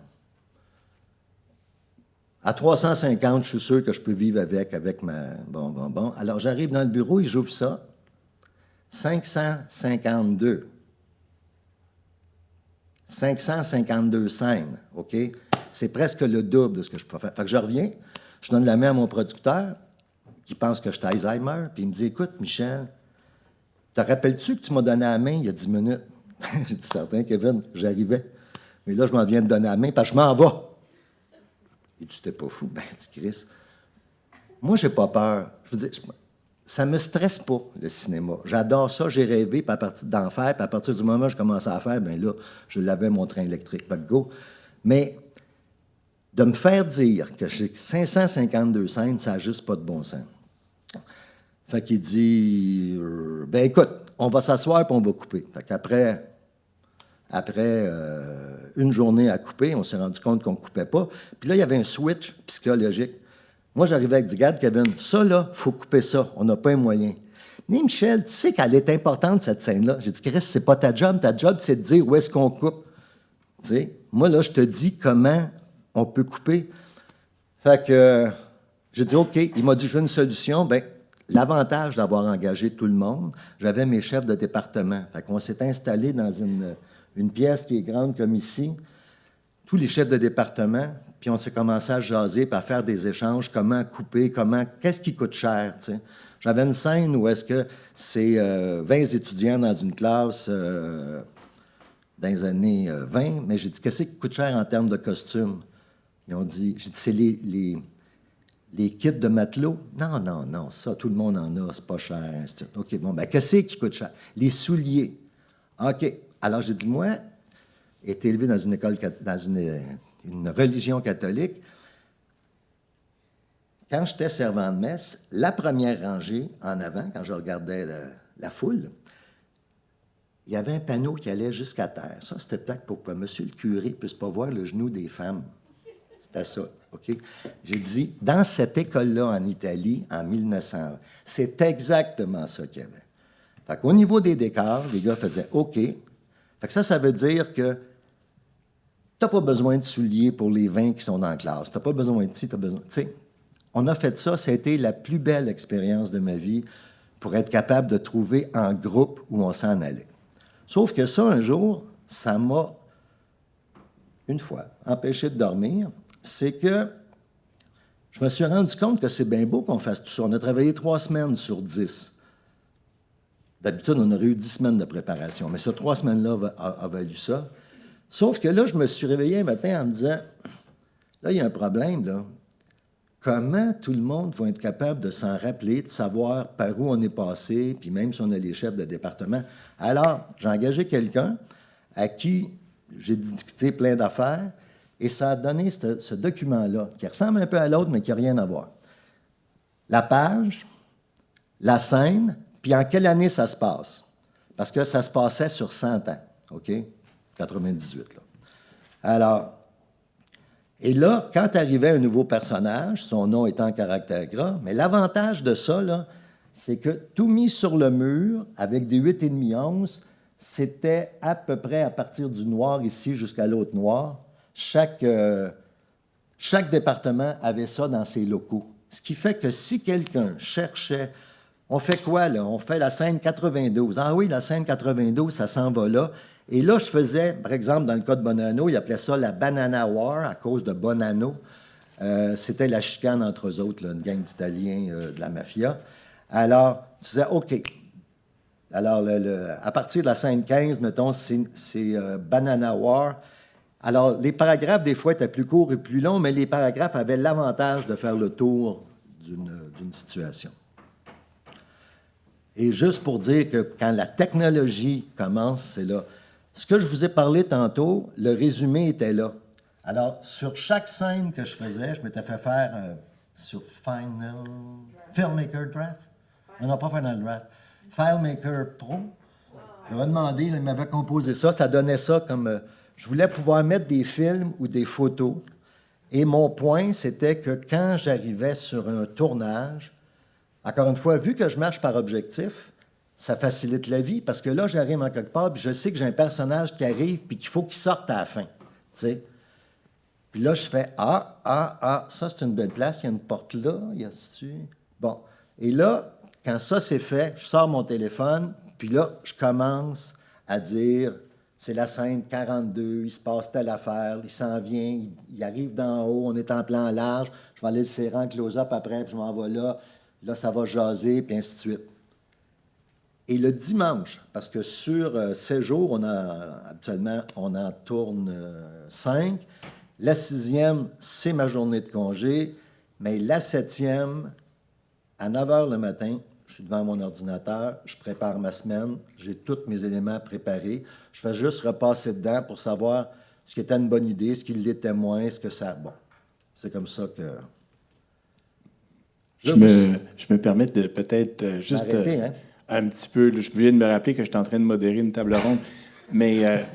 À 350, je suis sûr que je peux vivre avec ma... Bon. Alors, j'arrive dans le bureau et j'ouvre ça. 552. 552 scènes, OK? C'est presque le double de ce que je peux faire. Fait que je reviens, je donne la main à mon producteur, qui pense que je suis Alzheimer, puis il me dit, écoute, Michel, te rappelles-tu que tu m'as donné la main il y a 10 minutes? J'ai dit, certain, Kevin, j'arrivais. Mais là, je m'en viens de donner la main, parce que je m'en vais. Il dit, t'es pas fou? Ben, dit Chris, moi, j'ai pas peur. Je veux dire, ça me stresse pas, le cinéma. J'adore ça, j'ai rêvé, puis à partir d'en faire, puis à partir du moment où je commençais à faire, bien là, je l'avais, mon train électrique, pas de go. Mais de me faire dire que j'ai 552 scènes, ça n'a juste pas de bon sens. Fait qu'il dit, ben écoute, on va s'asseoir puis on va couper. Fait qu'après une journée à couper, on s'est rendu compte qu'on ne coupait pas. Puis là, il y avait un switch psychologique. Moi, j'arrivais avec du regarde, Kevin, ça là, il faut couper ça, on n'a pas un moyen. Mais Michel, tu sais qu'elle est importante, cette scène-là. J'ai dit, Chris, c'est pas ta job, c'est de dire où est-ce qu'on coupe. Tu sais, moi, là, je te dis comment on peut couper. Fait que j'ai dit, OK, il m'a dit, je veux une solution. Bien, l'avantage d'avoir engagé tout le monde, j'avais mes chefs de département. Fait qu'on s'est installé dans une pièce qui est grande comme ici, tous les chefs de département, puis on s'est commencé à jaser, puis à faire des échanges, comment couper, qu'est-ce qui coûte cher, tu sais. J'avais une scène où est-ce que c'est 20 étudiants dans une classe dans les années 20, mais j'ai dit, qu'est-ce qui coûte cher en termes de costumes? Ils ont dit, j'ai dit, c'est les kits de matelots. Non, ça, tout le monde en a, c'est pas cher. OK, bon, ben qu'est-ce qui coûte cher? Les souliers. OK. Alors, j'ai dit, moi, j'ai été élevé dans une école, dans une religion catholique. Quand j'étais servant de messe, la première rangée en avant, quand je regardais la foule, il y avait un panneau qui allait jusqu'à terre. Ça, c'était peut-être pour que monsieur le curé ne puisse pas voir le genou des femmes. C'était ça, OK? J'ai dit, dans cette école-là en Italie, en 1900, c'est exactement ça qu'il y avait. Fait qu'au niveau des décors, les gars faisaient OK. Fait que ça veut dire que tu n'as pas besoin de souliers pour les 20 qui sont dans la classe. Tu n'as pas besoin de ci, tu as besoin... Tu sais, on a fait ça. Ça a été la plus belle expérience de ma vie pour être capable de trouver un groupe où on s'en allait. Sauf que ça, un jour, ça m'a, une fois, empêché de dormir. C'est que je me suis rendu compte que c'est bien beau qu'on fasse tout ça. On a travaillé 3 semaines sur 10. D'habitude, on aurait eu 10 semaines de préparation, mais ces 3 semaines-là a valu ça. Sauf que là, je me suis réveillé un matin en me disant, là, il y a un problème, là. Comment tout le monde va être capable de s'en rappeler, de savoir par où on est passé, puis même si on a les chefs de département. Alors, j'ai engagé quelqu'un à qui j'ai dicté plein d'affaires, et ça a donné ce document-là, qui ressemble un peu à l'autre, mais qui n'a rien à voir. La page, la scène, puis en quelle année ça se passe. Parce que ça se passait sur 100 ans, OK? 98, là. Alors, et là, quand arrivait un nouveau personnage, son nom étant en caractère gras, mais l'avantage de ça, là, c'est que tout mis sur le mur, avec des 8,5 onces, c'était à peu près à partir du noir ici jusqu'à l'autre noir. Chaque département avait ça dans ses locaux. Ce qui fait que si quelqu'un cherchait, on fait quoi là? On fait la scène 92. Ah oui, la scène 92, ça s'en va là. Et là, je faisais, par exemple, dans le cas de Bonanno, ils appelaient ça la Banana War à cause de Bonanno. C'était la chicane entre eux autres, là, une gang d'Italiens de la mafia. Alors, tu disais, OK. Alors, à partir de la scène 15, mettons, c'est Banana War. Alors, les paragraphes, des fois, étaient plus courts et plus longs, mais les paragraphes avaient l'avantage de faire le tour d'une situation. Et juste pour dire que quand la technologie commence, c'est là. Ce que je vous ai parlé tantôt, le résumé était là. Alors, sur chaque scène que je faisais, je m'étais fait faire sur FileMaker Draft. Non, pas Final Draft. FileMaker Pro. Je m'avais demandé, il m'avait composé ça. Ça donnait ça comme... Je voulais pouvoir mettre des films ou des photos. Et mon point, c'était que quand j'arrivais sur un tournage, encore une fois, vu que je marche par objectif, ça facilite la vie parce que là, j'arrive en quelque part puis je sais que j'ai un personnage qui arrive puis qu'il faut qu'il sorte à la fin. Tu sais? Puis là, je fais ça, c'est une belle place. Il y a une porte là. Il y a-tu? Bon. Et là, quand ça c'est fait, je sors mon téléphone puis là, je commence à dire c'est la scène 42, il se passe telle affaire, il s'en vient, il arrive d'en haut, on est en plan large, je vais aller le serrer en close-up après, puis je m'en vais là. Là, ça va jaser, puis ainsi de suite. Et le dimanche, parce que sur 16 jours, habituellement, on en tourne 5. La 6e, c'est ma journée de congé, mais la 7e, à 9 h le matin, je suis devant mon ordinateur, je prépare ma semaine, j'ai tous mes éléments préparés. Je fais juste repasser dedans pour savoir ce qui était une bonne idée, ce qui l'était moins, ce que ça... Bon, c'est comme ça que... Je me permets de peut-être juste arrêter, hein? un petit peu... Je viens de me rappeler que je suis en train de modérer une table ronde, mais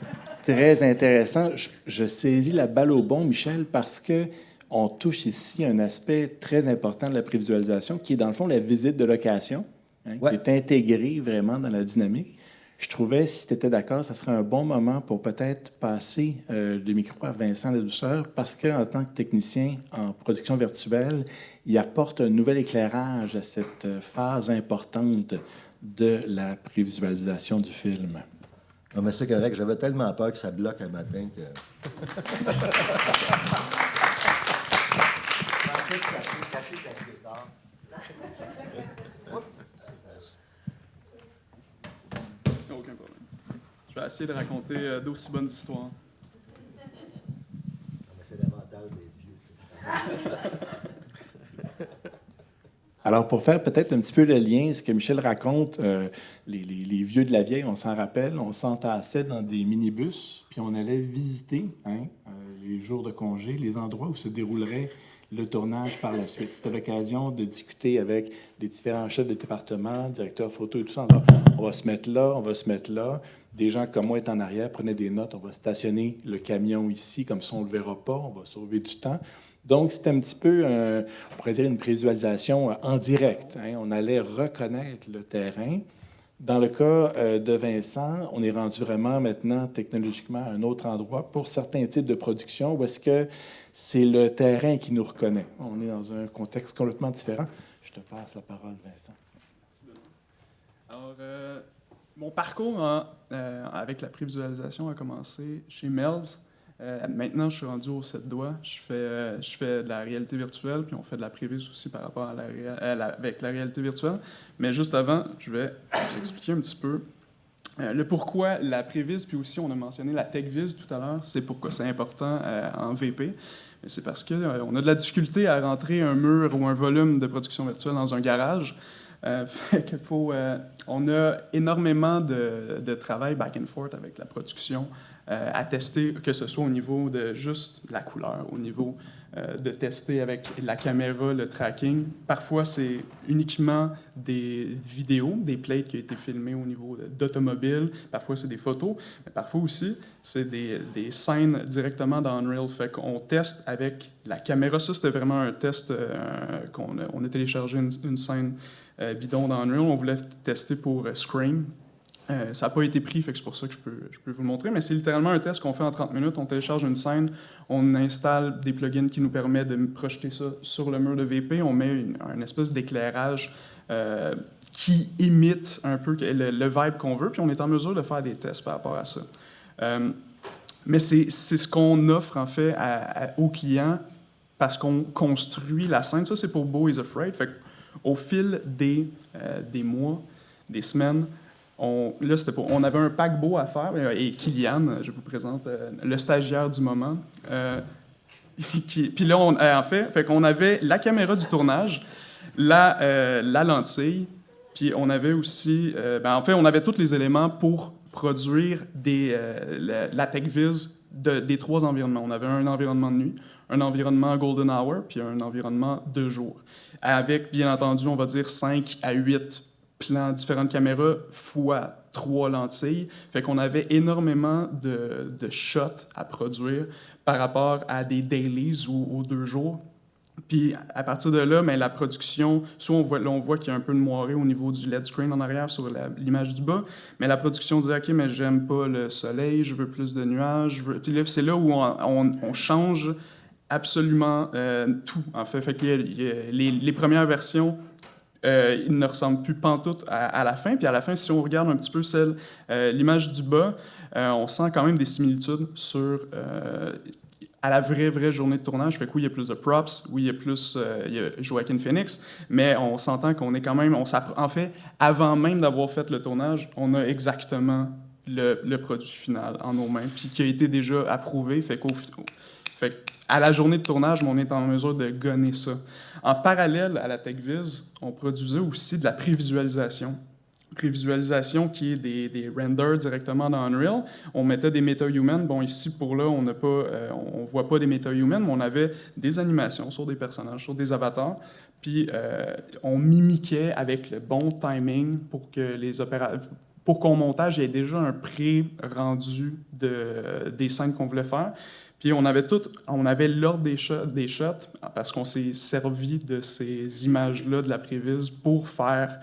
très intéressant. Je saisis la balle au bon, Michel, parce que on touche ici un aspect très important de la prévisualisation, qui est dans le fond la visite de location, hein, qui est intégrée vraiment dans la dynamique. Je trouvais, si tu étais d'accord, ça serait un bon moment pour peut-être passer le micro à Vincent Ladouceur, parce qu'en tant que technicien en production virtuelle, il apporte un nouvel éclairage à cette phase importante de la prévisualisation du film. Non, mais c'est correct. J'avais tellement peur que ça bloque un matin que... Aucun problème. Je vais essayer de raconter d'aussi bonnes histoires. Non, mais c'est l'avantage des vieux. Alors, pour faire peut-être un petit peu le lien, ce que Michel raconte, les vieux de la vieille, on s'en rappelle, on s'entassait dans des minibus, puis on allait visiter les jours de congé, les endroits où se déroulerait le tournage par la suite. C'était l'occasion de discuter avec les différents chefs de département, directeurs photo et tout ça. On va se mettre là, on va se mettre là. Des gens comme moi étaient en arrière, prenaient des notes. On va stationner le camion ici, comme ça on ne le verra pas. On va sauver du temps. Donc, c'était un petit peu, on pourrait dire, une prévisualisation en direct. Hein. On allait reconnaître le terrain. Dans le cas de Vincent, on est rendu vraiment maintenant technologiquement à un autre endroit pour certains types de production où est-ce que c'est le terrain qui nous reconnaît. On est dans un contexte complètement différent. Je te passe la parole, Vincent. Alors, mon parcours avec la prévisualisation a commencé chez Melz. Maintenant, je suis rendu au 7 doigts. Je fais de la réalité virtuelle, puis on fait de la prévis aussi par rapport avec la réalité virtuelle. Mais juste avant, je vais vous expliquer un petit peu le pourquoi la prévis, puis aussi on a mentionné la TechVis tout à l'heure. C'est pourquoi c'est important en VP. C'est parce qu'on a de la difficulté à rentrer un mur ou un volume de production virtuelle dans un garage. On a énormément de travail back and forth avec la production à tester, que ce soit au niveau de juste la couleur, au niveau de tester avec la caméra, le tracking. Parfois, c'est uniquement des vidéos, des plates qui ont été filmées au niveau d'automobile. Parfois, c'est des photos. Mais parfois aussi, c'est des scènes directement dans Unreal. Fait qu'on teste avec la caméra. Ça, c'était vraiment un test on a téléchargé une scène bidon dans Unreal. On voulait tester pour Scream. Ça n'a pas été pris, fait que c'est pour ça que je peux vous le montrer, mais c'est littéralement un test qu'on fait en 30 minutes. On télécharge une scène, on installe des plugins qui nous permettent de projeter ça sur le mur de VP, on met une espèce d'éclairage qui imite un peu le vibe qu'on veut, puis on est en mesure de faire des tests par rapport à ça. Mais c'est ce qu'on offre, en fait, aux clients parce qu'on construit la scène. Ça, c'est pour Beau is Afraid. Fait qu'au fil des mois, des semaines, on avait un paquebot à faire, et Kylian, je vous présente le stagiaire du moment. Puis là, en fait qu'on avait la caméra du tournage, la lentille, puis on avait aussi... en fait, on avait tous les éléments pour produire la TechVis des 3 environnements. On avait un environnement de nuit, un environnement Golden Hour, puis un environnement de jour. Avec, bien entendu, on va dire 5 à 8 différentes caméras fois 3 lentilles. Fait qu'on avait énormément de shots à produire par rapport à des dailies ou aux 2 jours. Puis à partir de là, la production, soit on voit qu'il y a un peu de moiré au niveau du LED screen en arrière sur l'image du bas, mais la production dit « OK, mais j'aime pas le soleil, je veux plus de nuages. » Puis là, c'est là où on change absolument tout, en fait. Fait que les premières versions, ils ne ressemblent plus pantoute à la fin. Puis à la fin, si on regarde un petit peu l'image du bas, on sent quand même des similitudes à la vraie journée de tournage. Fait que oui, il y a plus de props, oui, il y a plus il y a Joaquin Phoenix, mais on s'entend qu'on est quand même... En fait, avant même d'avoir fait le tournage, on a exactement le produit final en nos mains, puis qui a été déjà approuvé. Fait qu'à la journée de tournage, on est en mesure de gonner ça. En parallèle à la TechViz, on produisait aussi de la prévisualisation. Prévisualisation qui est des renders directement dans Unreal. On mettait des meta-humans. Bon, ici, pour là, on voit pas des meta-humans, mais on avait des animations sur des personnages, sur des avatars. Puis, on mimiquait avec le bon timing pour que pour qu'au montage, il y ait déjà un pré-rendu des scènes qu'on voulait faire. Puis on avait l'ordre des shots parce qu'on s'est servi de ces images-là de la prévise pour faire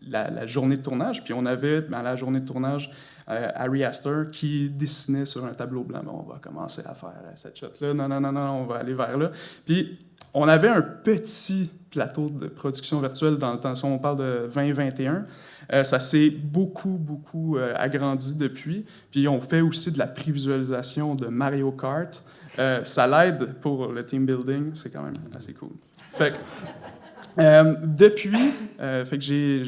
la journée de tournage. Puis on avait, dans la journée de tournage, Ari Aster qui dessinait sur un tableau blanc. Bon, on va commencer à faire cette shot-là. Non, on va aller vers là. Puis on avait un petit plateau de production virtuelle dans le temps. Si on parle de 2021, ça s'est beaucoup agrandi depuis. Puis on fait aussi de la prévisualisation de Mario Kart. Ça l'aide pour le team building. C'est quand même assez cool. Fait que, depuis, fait que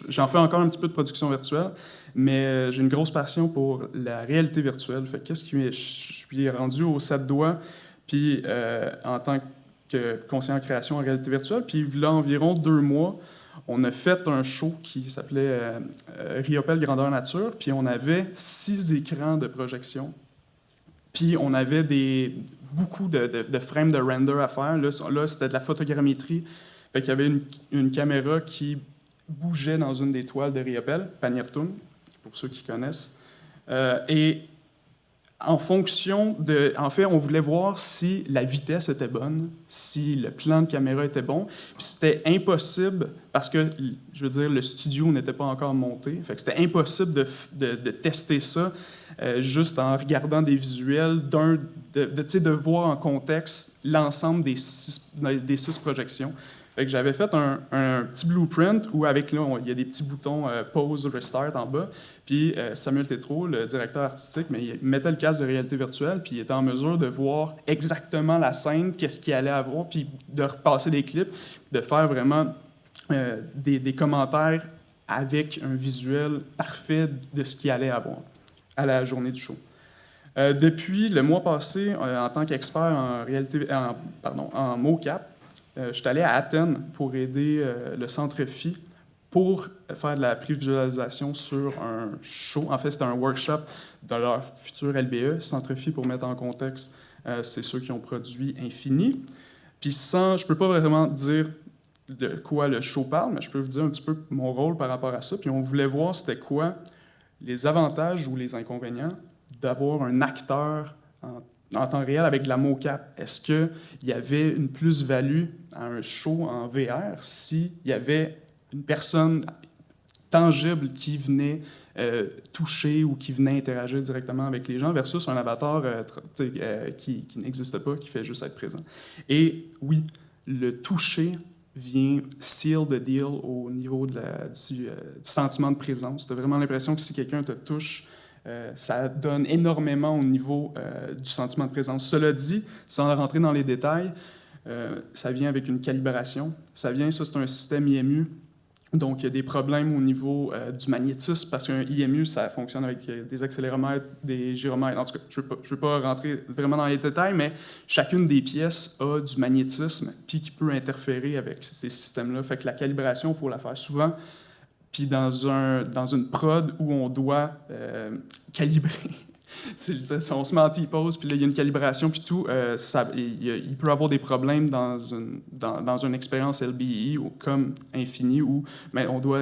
j'en fais encore un petit peu de production virtuelle, mais j'ai une grosse passion pour la réalité virtuelle. Fait que je suis rendu au 7 doigts, puis en tant que conseiller en création en réalité virtuelle, puis là, environ 2 mois, on a fait un show qui s'appelait Riopelle Grandeur Nature, puis on avait 6 écrans de projection. Puis on avait beaucoup de frames de render à faire. Là c'était de la photogrammétrie. Fait qu'il y avait une caméra qui bougeait dans une des toiles de Riopelle, Paniertun, pour ceux qui connaissent. Et en fonction en fait, on voulait voir si la vitesse était bonne, si le plan de caméra était bon. Puis c'était impossible, parce que, je veux dire, le studio n'était pas encore monté. Fait que c'était impossible de tester ça juste en regardant des visuels, de voir en contexte l'ensemble des 6 projections. Fait que j'avais fait un petit blueprint où il y a des petits boutons pause, restart en bas. Puis Samuel Tétrault, le directeur artistique, mais il mettait le casque de réalité virtuelle, puis il était en mesure de voir exactement la scène, qu'est-ce qu'il allait avoir, puis de repasser des clips, de faire vraiment des commentaires avec un visuel parfait de ce qu'il allait avoir à la journée du show. Depuis le mois passé, en tant qu'expert en mocap, je suis allé à Athènes pour aider le Centre Phi pour faire de la prévisualisation sur un show. En fait, c'était un workshop de leur futur LBE. Centre Phi, pour mettre en contexte, c'est ceux qui ont produit Infini. Puis je ne peux pas vraiment dire de quoi le show parle, mais je peux vous dire un petit peu mon rôle par rapport à ça. Puis on voulait voir c'était quoi les avantages ou les inconvénients d'avoir un acteur en temps réel avec de la mocap. Est-ce qu'il y avait une plus-value à un show en VR s'il y avait une personne tangible qui venait toucher ou qui venait interagir directement avec les gens versus un avatar qui n'existe pas, qui fait juste être présent? Et oui, le toucher vient seal the deal au niveau du sentiment de présence. Tu as vraiment l'impression que si quelqu'un te touche, ça donne énormément au niveau du sentiment de présence. Cela dit, sans rentrer dans les détails, ça vient avec une calibration. Ça c'est un système IMU. Donc, il y a des problèmes au niveau du magnétisme, parce qu'un IMU, ça fonctionne avec des accéléromètres, des gyromètres. En tout cas, je ne veux pas rentrer vraiment dans les détails, mais chacune des pièces a du magnétisme, puis qui peut interférer avec ces systèmes-là. Fait que la calibration, il faut la faire souvent. Puis dans une prod où on doit calibrer On se met en T-pose, puis là, il y a une calibration, puis tout. Il peut avoir des problèmes dans une expérience LBI comme Infini, où on doit,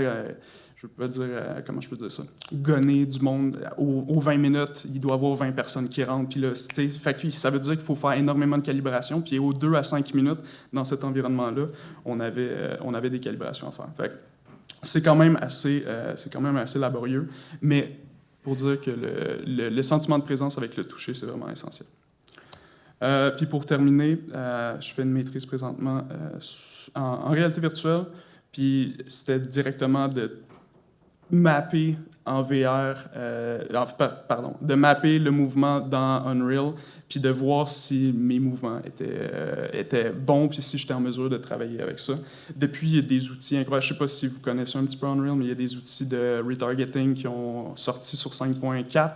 je peux pas dire, comment je peux dire ça, gonner du monde. Aux 20 minutes, il doit y avoir 20 personnes qui rentrent, puis là, ça veut dire qu'il faut faire énormément de calibration, puis aux 2 à 5 minutes, dans cet environnement-là, on avait des calibrations à faire. Fait que c'est quand même assez laborieux, mais pour dire que le sentiment de présence avec le toucher, c'est vraiment essentiel. Puis pour terminer, je fais une maîtrise présentement en réalité virtuelle, puis c'était directement de mapper en VR, de mapper le mouvement dans Unreal, puis de voir si mes mouvements étaient bons, puis si j'étais en mesure de travailler avec ça. Depuis, il y a des outils incroyables. Je ne sais pas si vous connaissez un petit peu Unreal, mais il y a des outils de retargeting qui ont sorti sur 5.4,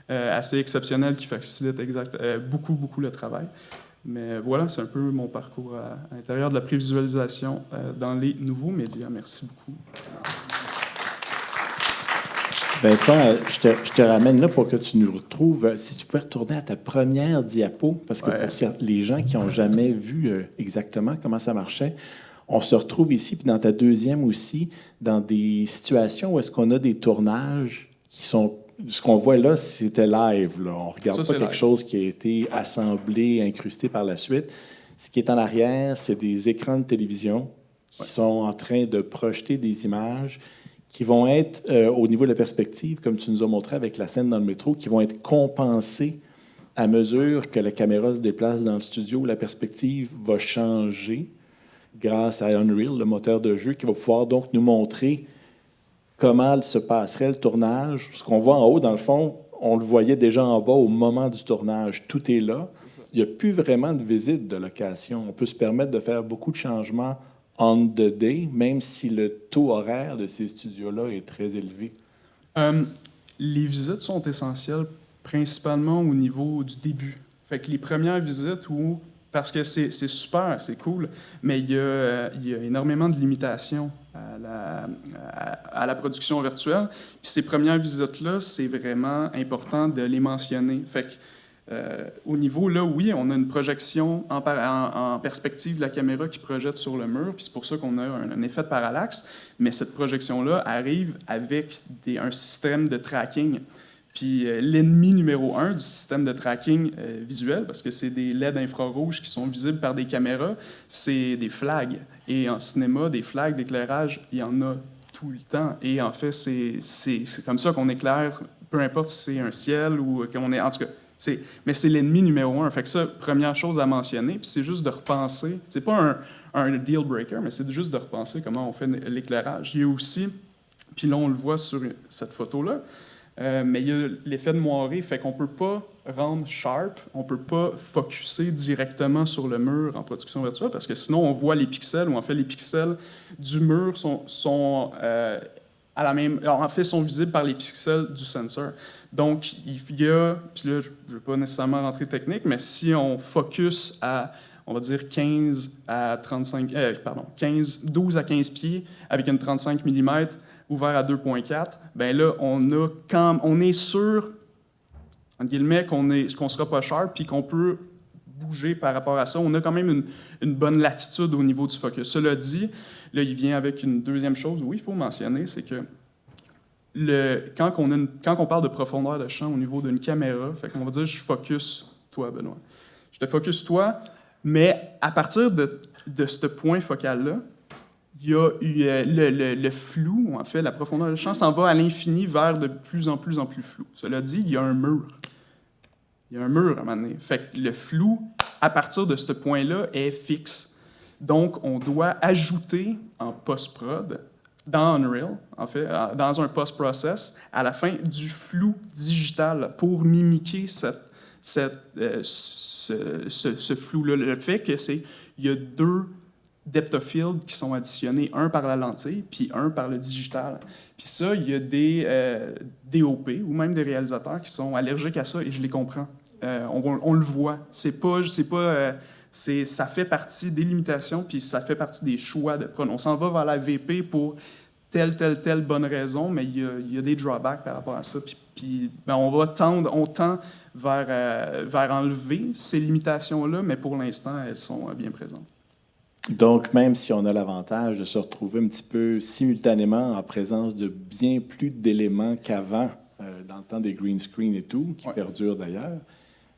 assez exceptionnels, qui facilitent beaucoup le travail. Mais voilà, c'est un peu mon parcours à l'intérieur de la prévisualisation dans les nouveaux médias. Merci beaucoup. Vincent, je te ramène là pour que tu nous retrouves. Si tu pouvais retourner à ta première diapo, parce que pour les gens qui n'ont jamais vu exactement comment ça marchait, on se retrouve ici, puis dans ta deuxième aussi, dans des situations où est-ce qu'on a des tournages qui sont... Ce qu'on voit là, c'était live. Là. On ne regarde pas quelque chose qui a été assemblé, incrusté par la suite. Ce qui est en arrière, c'est des écrans de télévision qui sont en train de projeter des images qui vont être, au niveau de la perspective, comme tu nous as montré avec la scène dans le métro, qui vont être compensées à mesure que la caméra se déplace dans le studio. La perspective va changer grâce à Unreal, le moteur de jeu, qui va pouvoir donc nous montrer comment se passerait le tournage. Ce qu'on voit en haut, dans le fond, on le voyait déjà en bas au moment du tournage. Tout est là. Il n'y a plus vraiment de visite de location. On peut se permettre de faire beaucoup de changements on the day, même si le taux horaire de ces studios-là est très élevé. Les visites sont essentielles, principalement au niveau du début. Fait que les premières visites, parce que c'est super, c'est cool, mais il y a énormément de limitations à la production virtuelle. Puis ces premières visites-là, c'est vraiment important de les mentionner. Fait que au niveau, là, oui, on a une projection en perspective de la caméra qui projette sur le mur, puis c'est pour ça qu'on a un effet de parallaxe, mais cette projection-là arrive avec un système de tracking. Puis l'ennemi numéro 1 du système de tracking visuel, parce que c'est des LED infrarouges qui sont visibles par des caméras, c'est des flags. Et en cinéma, des flags d'éclairage, il y en a tout le temps. Et en fait, c'est comme ça qu'on éclaire, peu importe si c'est un ciel ou qu'on est... En tout cas, mais c'est l'ennemi numéro 1. Fait que ça, première chose à mentionner, puis c'est juste de repenser. C'est pas un deal breaker, mais c'est juste de repenser comment on fait l'éclairage. Il y a aussi, puis là on le voit sur cette photo-là, mais il y a l'effet de moiré, fait qu'on peut pas rendre sharp, on peut pas focusser directement sur le mur en production virtuelle, parce que sinon on voit les pixels, ou en fait les pixels du mur sont à la même... Alors, en fait, sont visibles par les pixels du sensor. Donc, il y a... Puis là, je ne vais pas nécessairement rentrer technique, mais si on focus à, on va dire, 12 à 15 pieds avec une 35 mm ouvert à 2.4, bien là, on est sûr, entre guillemets, qu'on ne sera pas sharp puis qu'on peut bouger par rapport à ça. On a quand même une bonne latitude au niveau du focus. Cela dit, là, il vient avec une deuxième chose, oui, il faut mentionner, c'est que quand on parle de profondeur de champ au niveau d'une caméra, fait qu'on va dire, je focus toi, Benoît. Je te focus toi, mais à partir de ce point focal-là, il y a le flou, en fait, la profondeur de champ s'en va à l'infini vers de plus en plus flou. Cela dit, il y a un mur. Il y a un mur à un moment donné. Fait que le flou, à partir de ce point-là, est fixe. Donc, on doit ajouter en post-prod, dans Unreal, en fait, dans un post-process, à la fin, du flou digital pour mimiquer ce flou-là. Le fait que il y a 2 depth of field qui sont additionnés, un par la lentille, puis un par le digital. Puis ça, il y a des DOP ou même des réalisateurs qui sont allergiques à ça, et je les comprends. On le voit. Ça fait partie des limitations, puis ça fait partie des choix de prod. On s'en va vers la VP pour telle bonne raison, mais il y a des drawbacks par rapport à ça. Puis on tend vers enlever ces limitations-là, mais pour l'instant, elles sont bien présentes. Donc, même si on a l'avantage de se retrouver un petit peu simultanément en présence de bien plus d'éléments qu'avant, dans le temps des green screen et tout, qui perdurent d'ailleurs,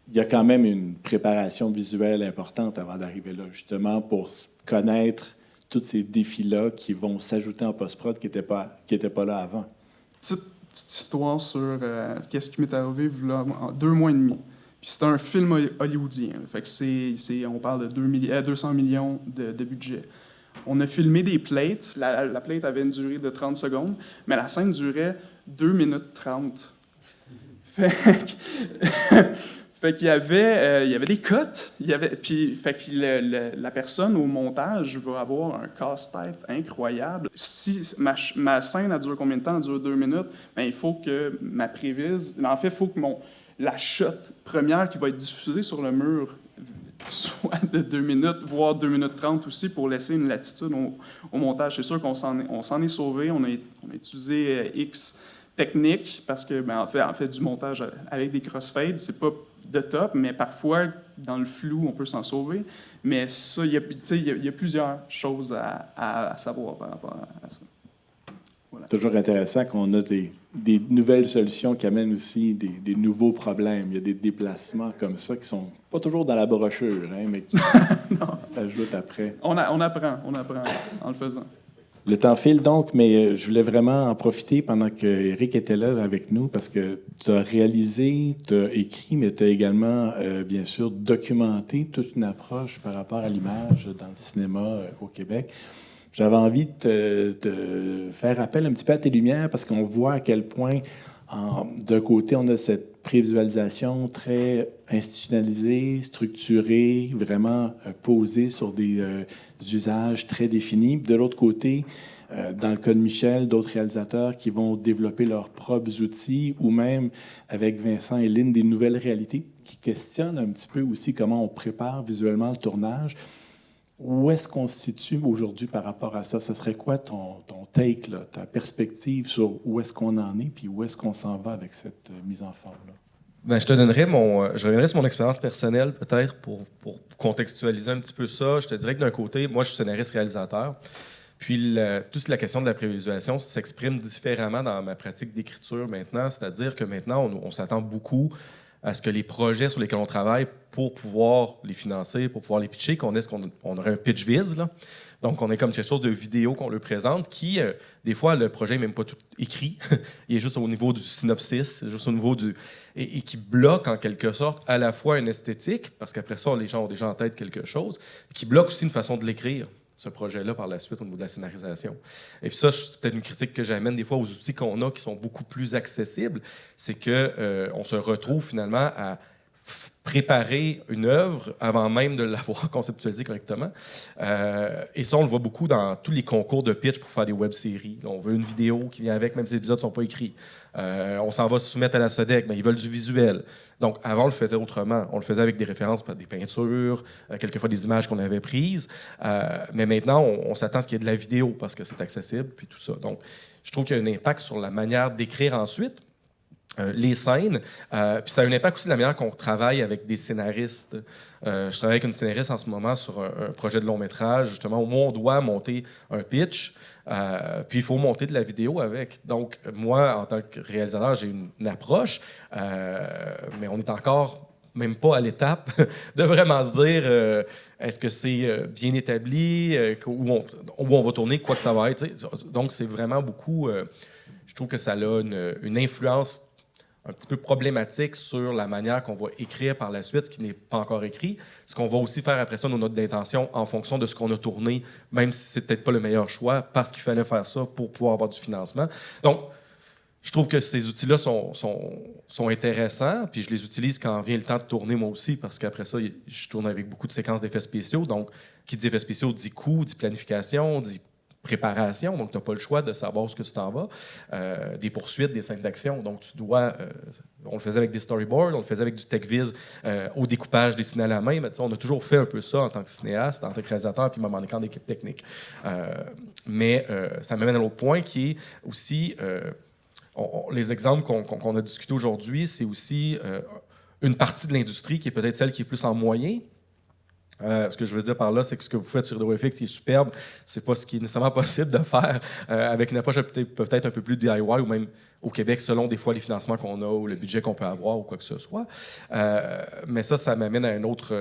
il y a quand même une préparation visuelle importante avant d'arriver là, justement pour connaître tous ces défis-là qui vont s'ajouter en post-prod qui n'étaient pas là avant. Petite histoire sur qu'est-ce qui m'est arrivé là, en 2 mois et demi. Puis c'est un film hollywoodien. Là. Fait que on parle de 200 millions de budget. On a filmé des plates. La plate avait une durée de 30 secondes, mais la scène durait 2 minutes 30. Fait qu'il y avait des cuts. Fait que la personne au montage va avoir un casse-tête incroyable. Si ma scène a duré combien de temps? Elle dure 2 minutes. Ben, il faut que ma prévise... En fait, il faut que la shot première qui va être diffusée sur le mur soit de 2 minutes, voire 2 minutes 30 aussi, pour laisser une latitude au montage. C'est sûr qu'on s'en est sauvé. On a utilisé X techniques parce que, en fait, du montage avec des crossfades, c'est pas de top, mais parfois, dans le flou, on peut s'en sauver. Mais ça, il y a plusieurs choses à savoir par rapport à ça. Voilà. Toujours intéressant qu'on a des nouvelles solutions qui amènent aussi des nouveaux problèmes. Il y a des déplacements comme ça qui sont pas toujours dans la brochure, hein, mais qui s'ajoutent après. On apprend en le faisant. Le temps file donc, mais je voulais vraiment en profiter pendant qu'Éric était là avec nous parce que tu as réalisé, tu as écrit, mais tu as également, bien sûr, documenté toute une approche par rapport à l'image dans le cinéma au Québec. J'avais envie de faire appel un petit peu à tes lumières parce qu'on voit à quel point, d'un côté, on a cette prévisualisation très institutionnalisée, structurée, vraiment posée sur des usages très définis. De l'autre côté, dans le cas de Michel, d'autres réalisateurs qui vont développer leurs propres outils ou même, avec Vincent et Lynn, des nouvelles réalités qui questionnent un petit peu aussi comment on prépare visuellement le tournage. Où est-ce qu'on se situe aujourd'hui par rapport à ça? Ce serait quoi ton take, là, ta perspective sur où est-ce qu'on en est puis où est-ce qu'on s'en va avec cette mise en forme-là? Ben, je reviendrai sur mon expérience personnelle, peut-être, pour contextualiser un petit peu ça. Je te dirais que d'un côté, moi, je suis scénariste-réalisateur. Puis, toute la question de la prévisualisation s'exprime différemment dans ma pratique d'écriture maintenant. C'est-à-dire que maintenant, on s'attend beaucoup à ce que les projets sur lesquels on travaille, pour pouvoir les financer, pour pouvoir les pitcher, qu'on aurait un pitch vide, là. Donc, on est comme quelque chose de vidéo qu'on leur présente, qui, des fois, le projet n'est même pas tout écrit. Il est juste au niveau du synopsis, juste au niveau et qui bloque, en quelque sorte, à la fois une esthétique, parce qu'après ça, les gens ont déjà en tête quelque chose, qui bloque aussi une façon de l'écrire, ce projet-là, par la suite, au niveau de la scénarisation. Et puis ça, c'est peut-être une critique que j'amène des fois aux outils qu'on a, qui sont beaucoup plus accessibles, c'est qu'on se retrouve finalement à préparer une œuvre avant même de l'avoir conceptualisée correctement. Et ça, on le voit beaucoup dans tous les concours de pitch pour faire des web-séries. On veut une vidéo qui vient avec, même si les épisodes ne sont pas écrits. On s'en va se soumettre à la SODEC, mais ils veulent du visuel. Donc, avant, on le faisait autrement. On le faisait avec des références, des peintures, quelquefois des images qu'on avait prises. Mais maintenant, on s'attend à ce qu'il y ait de la vidéo parce que c'est accessible, puis tout ça. Donc, je trouve qu'il y a un impact sur la manière d'écrire ensuite. Les scènes, puis ça a un impact aussi de la manière qu'on travaille avec des scénaristes. Je travaille avec une scénariste en ce moment sur un projet de long métrage, justement, où on doit monter un pitch, puis il faut monter de la vidéo avec. Donc, moi, en tant que réalisateur, j'ai une approche, mais on est encore même pas à l'étape de vraiment se dire est-ce que c'est bien établi, où on va tourner, quoi que ça va être. Donc, c'est vraiment beaucoup... je trouve que ça a une influence un petit peu problématique sur la manière qu'on va écrire par la suite, ce qui n'est pas encore écrit, ce qu'on va aussi faire après ça, nos notes d'intention, en fonction de ce qu'on a tourné, même si c'est peut-être pas le meilleur choix, parce qu'il fallait faire ça pour pouvoir avoir du financement. Donc, je trouve que ces outils-là sont intéressants, puis je les utilise quand vient le temps de tourner moi aussi, parce qu'après ça, je tourne avec beaucoup de séquences d'effets spéciaux. Donc, qui dit effets spéciaux dit coût, dit planification, dit préparation, donc tu n'as pas le choix de savoir où ce que tu t'en vas, des poursuites, des scènes d'action, donc tu dois, on le faisait avec des storyboards, on le faisait avec du tech-viz au découpage dessiné à la main, mais on a toujours fait un peu ça en tant que cinéaste, en tant que réalisateur, puis même en étant d'équipe technique. Mais ça m'amène à l'autre point qui est aussi, les exemples qu'on a discutés aujourd'hui, c'est aussi une partie de l'industrie qui est peut-être celle qui est plus en moyen. Ce que je veux dire par là, c'est que ce que vous faites sur HeroFX qui est superbe, c'est pas ce qui est nécessairement possible de faire avec une approche peut-être un peu plus DIY ou même au Québec, selon des fois les financements qu'on a ou le budget qu'on peut avoir ou quoi que ce soit. Mais ça m'amène à un autre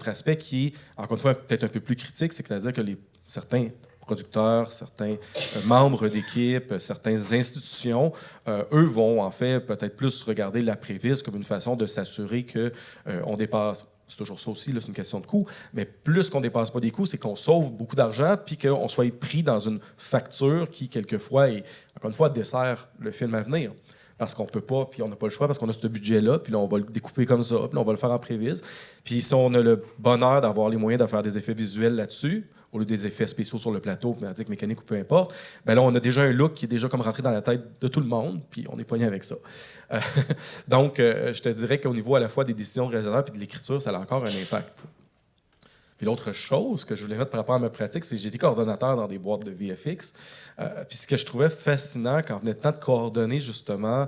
aspect qui est, encore une fois, peut-être un peu plus critique, c'est-à-dire que certains producteurs, certains membres d'équipe, certaines institutions, eux vont en fait peut-être plus regarder la prévise comme une façon de s'assurer qu'on dépasse. C'est toujours ça aussi, là, c'est une question de coût. Mais plus qu'on ne dépasse pas des coûts, c'est qu'on sauve beaucoup d'argent puis qu'on soit pris dans une facture qui, quelquefois, encore une fois, dessert le film à venir. Parce qu'on peut pas, puis on n'a pas le choix, parce qu'on a ce budget-là, puis là, on va le découper comme ça, puis là, on va le faire en prévise. Puis si on a le bonheur d'avoir les moyens de faire des effets visuels là-dessus, au lieu des effets spéciaux sur le plateau, pneumatique, mécanique ou peu importe, ben là, on a déjà un look qui est déjà comme rentré dans la tête de tout le monde, puis on est pogné avec ça. Donc, je te dirais qu'au niveau à la fois des décisions de réalisateur puis de l'écriture, ça a encore un impact. Puis l'autre chose que je voulais mettre par rapport à ma pratique, c'est que j'ai été coordonnateur dans des boîtes de VFX. Puis ce que je trouvais fascinant quand venait le temps de coordonner justement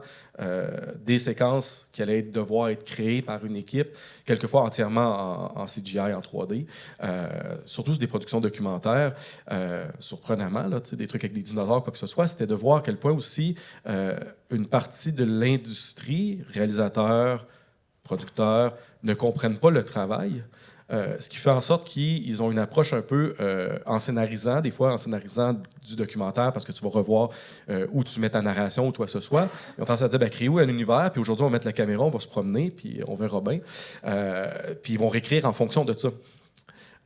des séquences qui allaient devoir être créées par une équipe, quelquefois entièrement en CGI, en 3D, surtout sur des productions documentaires, surprenamment, là, des trucs avec des dinosaures, quoi que ce soit, c'était de voir à quel point aussi une partie de l'industrie, réalisateurs, producteurs, ne comprennent pas le travail. Ce qui fait en sorte qu'ils ont une approche un peu en scénarisant, des fois en scénarisant du documentaire, parce que tu vas revoir où tu mets ta narration ou toi ce soit. Ils ont tendance à dire, ben, crée-où un univers, puis aujourd'hui on va mettre la caméra, on va se promener, puis on verra bien. Puis ils vont réécrire en fonction de ça.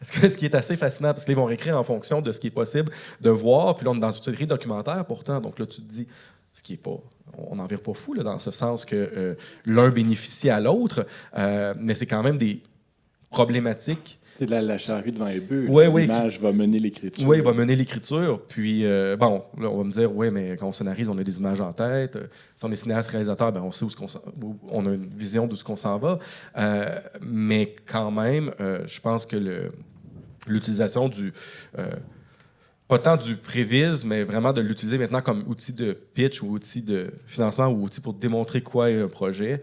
Ce qui est assez fascinant, parce qu'ils vont réécrire en fonction de ce qui est possible de voir, puis là on est dans une série documentaire pourtant, donc là tu te dis, ce qui est pas... On n'en vire pas fou, là, dans ce sens que l'un bénéficie à l'autre, mais c'est quand même des problématique. C'est la charrue devant les bœufs. Oui, l'image va mener l'écriture. Oui, il va mener l'écriture. Puis, bon, là, on va me dire, oui, mais quand on scénarise, on a des images en tête. Si on est cinéaste-réalisateur, ben, on sait on a une vision d'où on s'en va. Mais quand même, je pense que l'utilisation du... pas tant du prévise, mais vraiment de l'utiliser maintenant comme outil de pitch ou outil de financement ou outil pour démontrer quoi est un projet,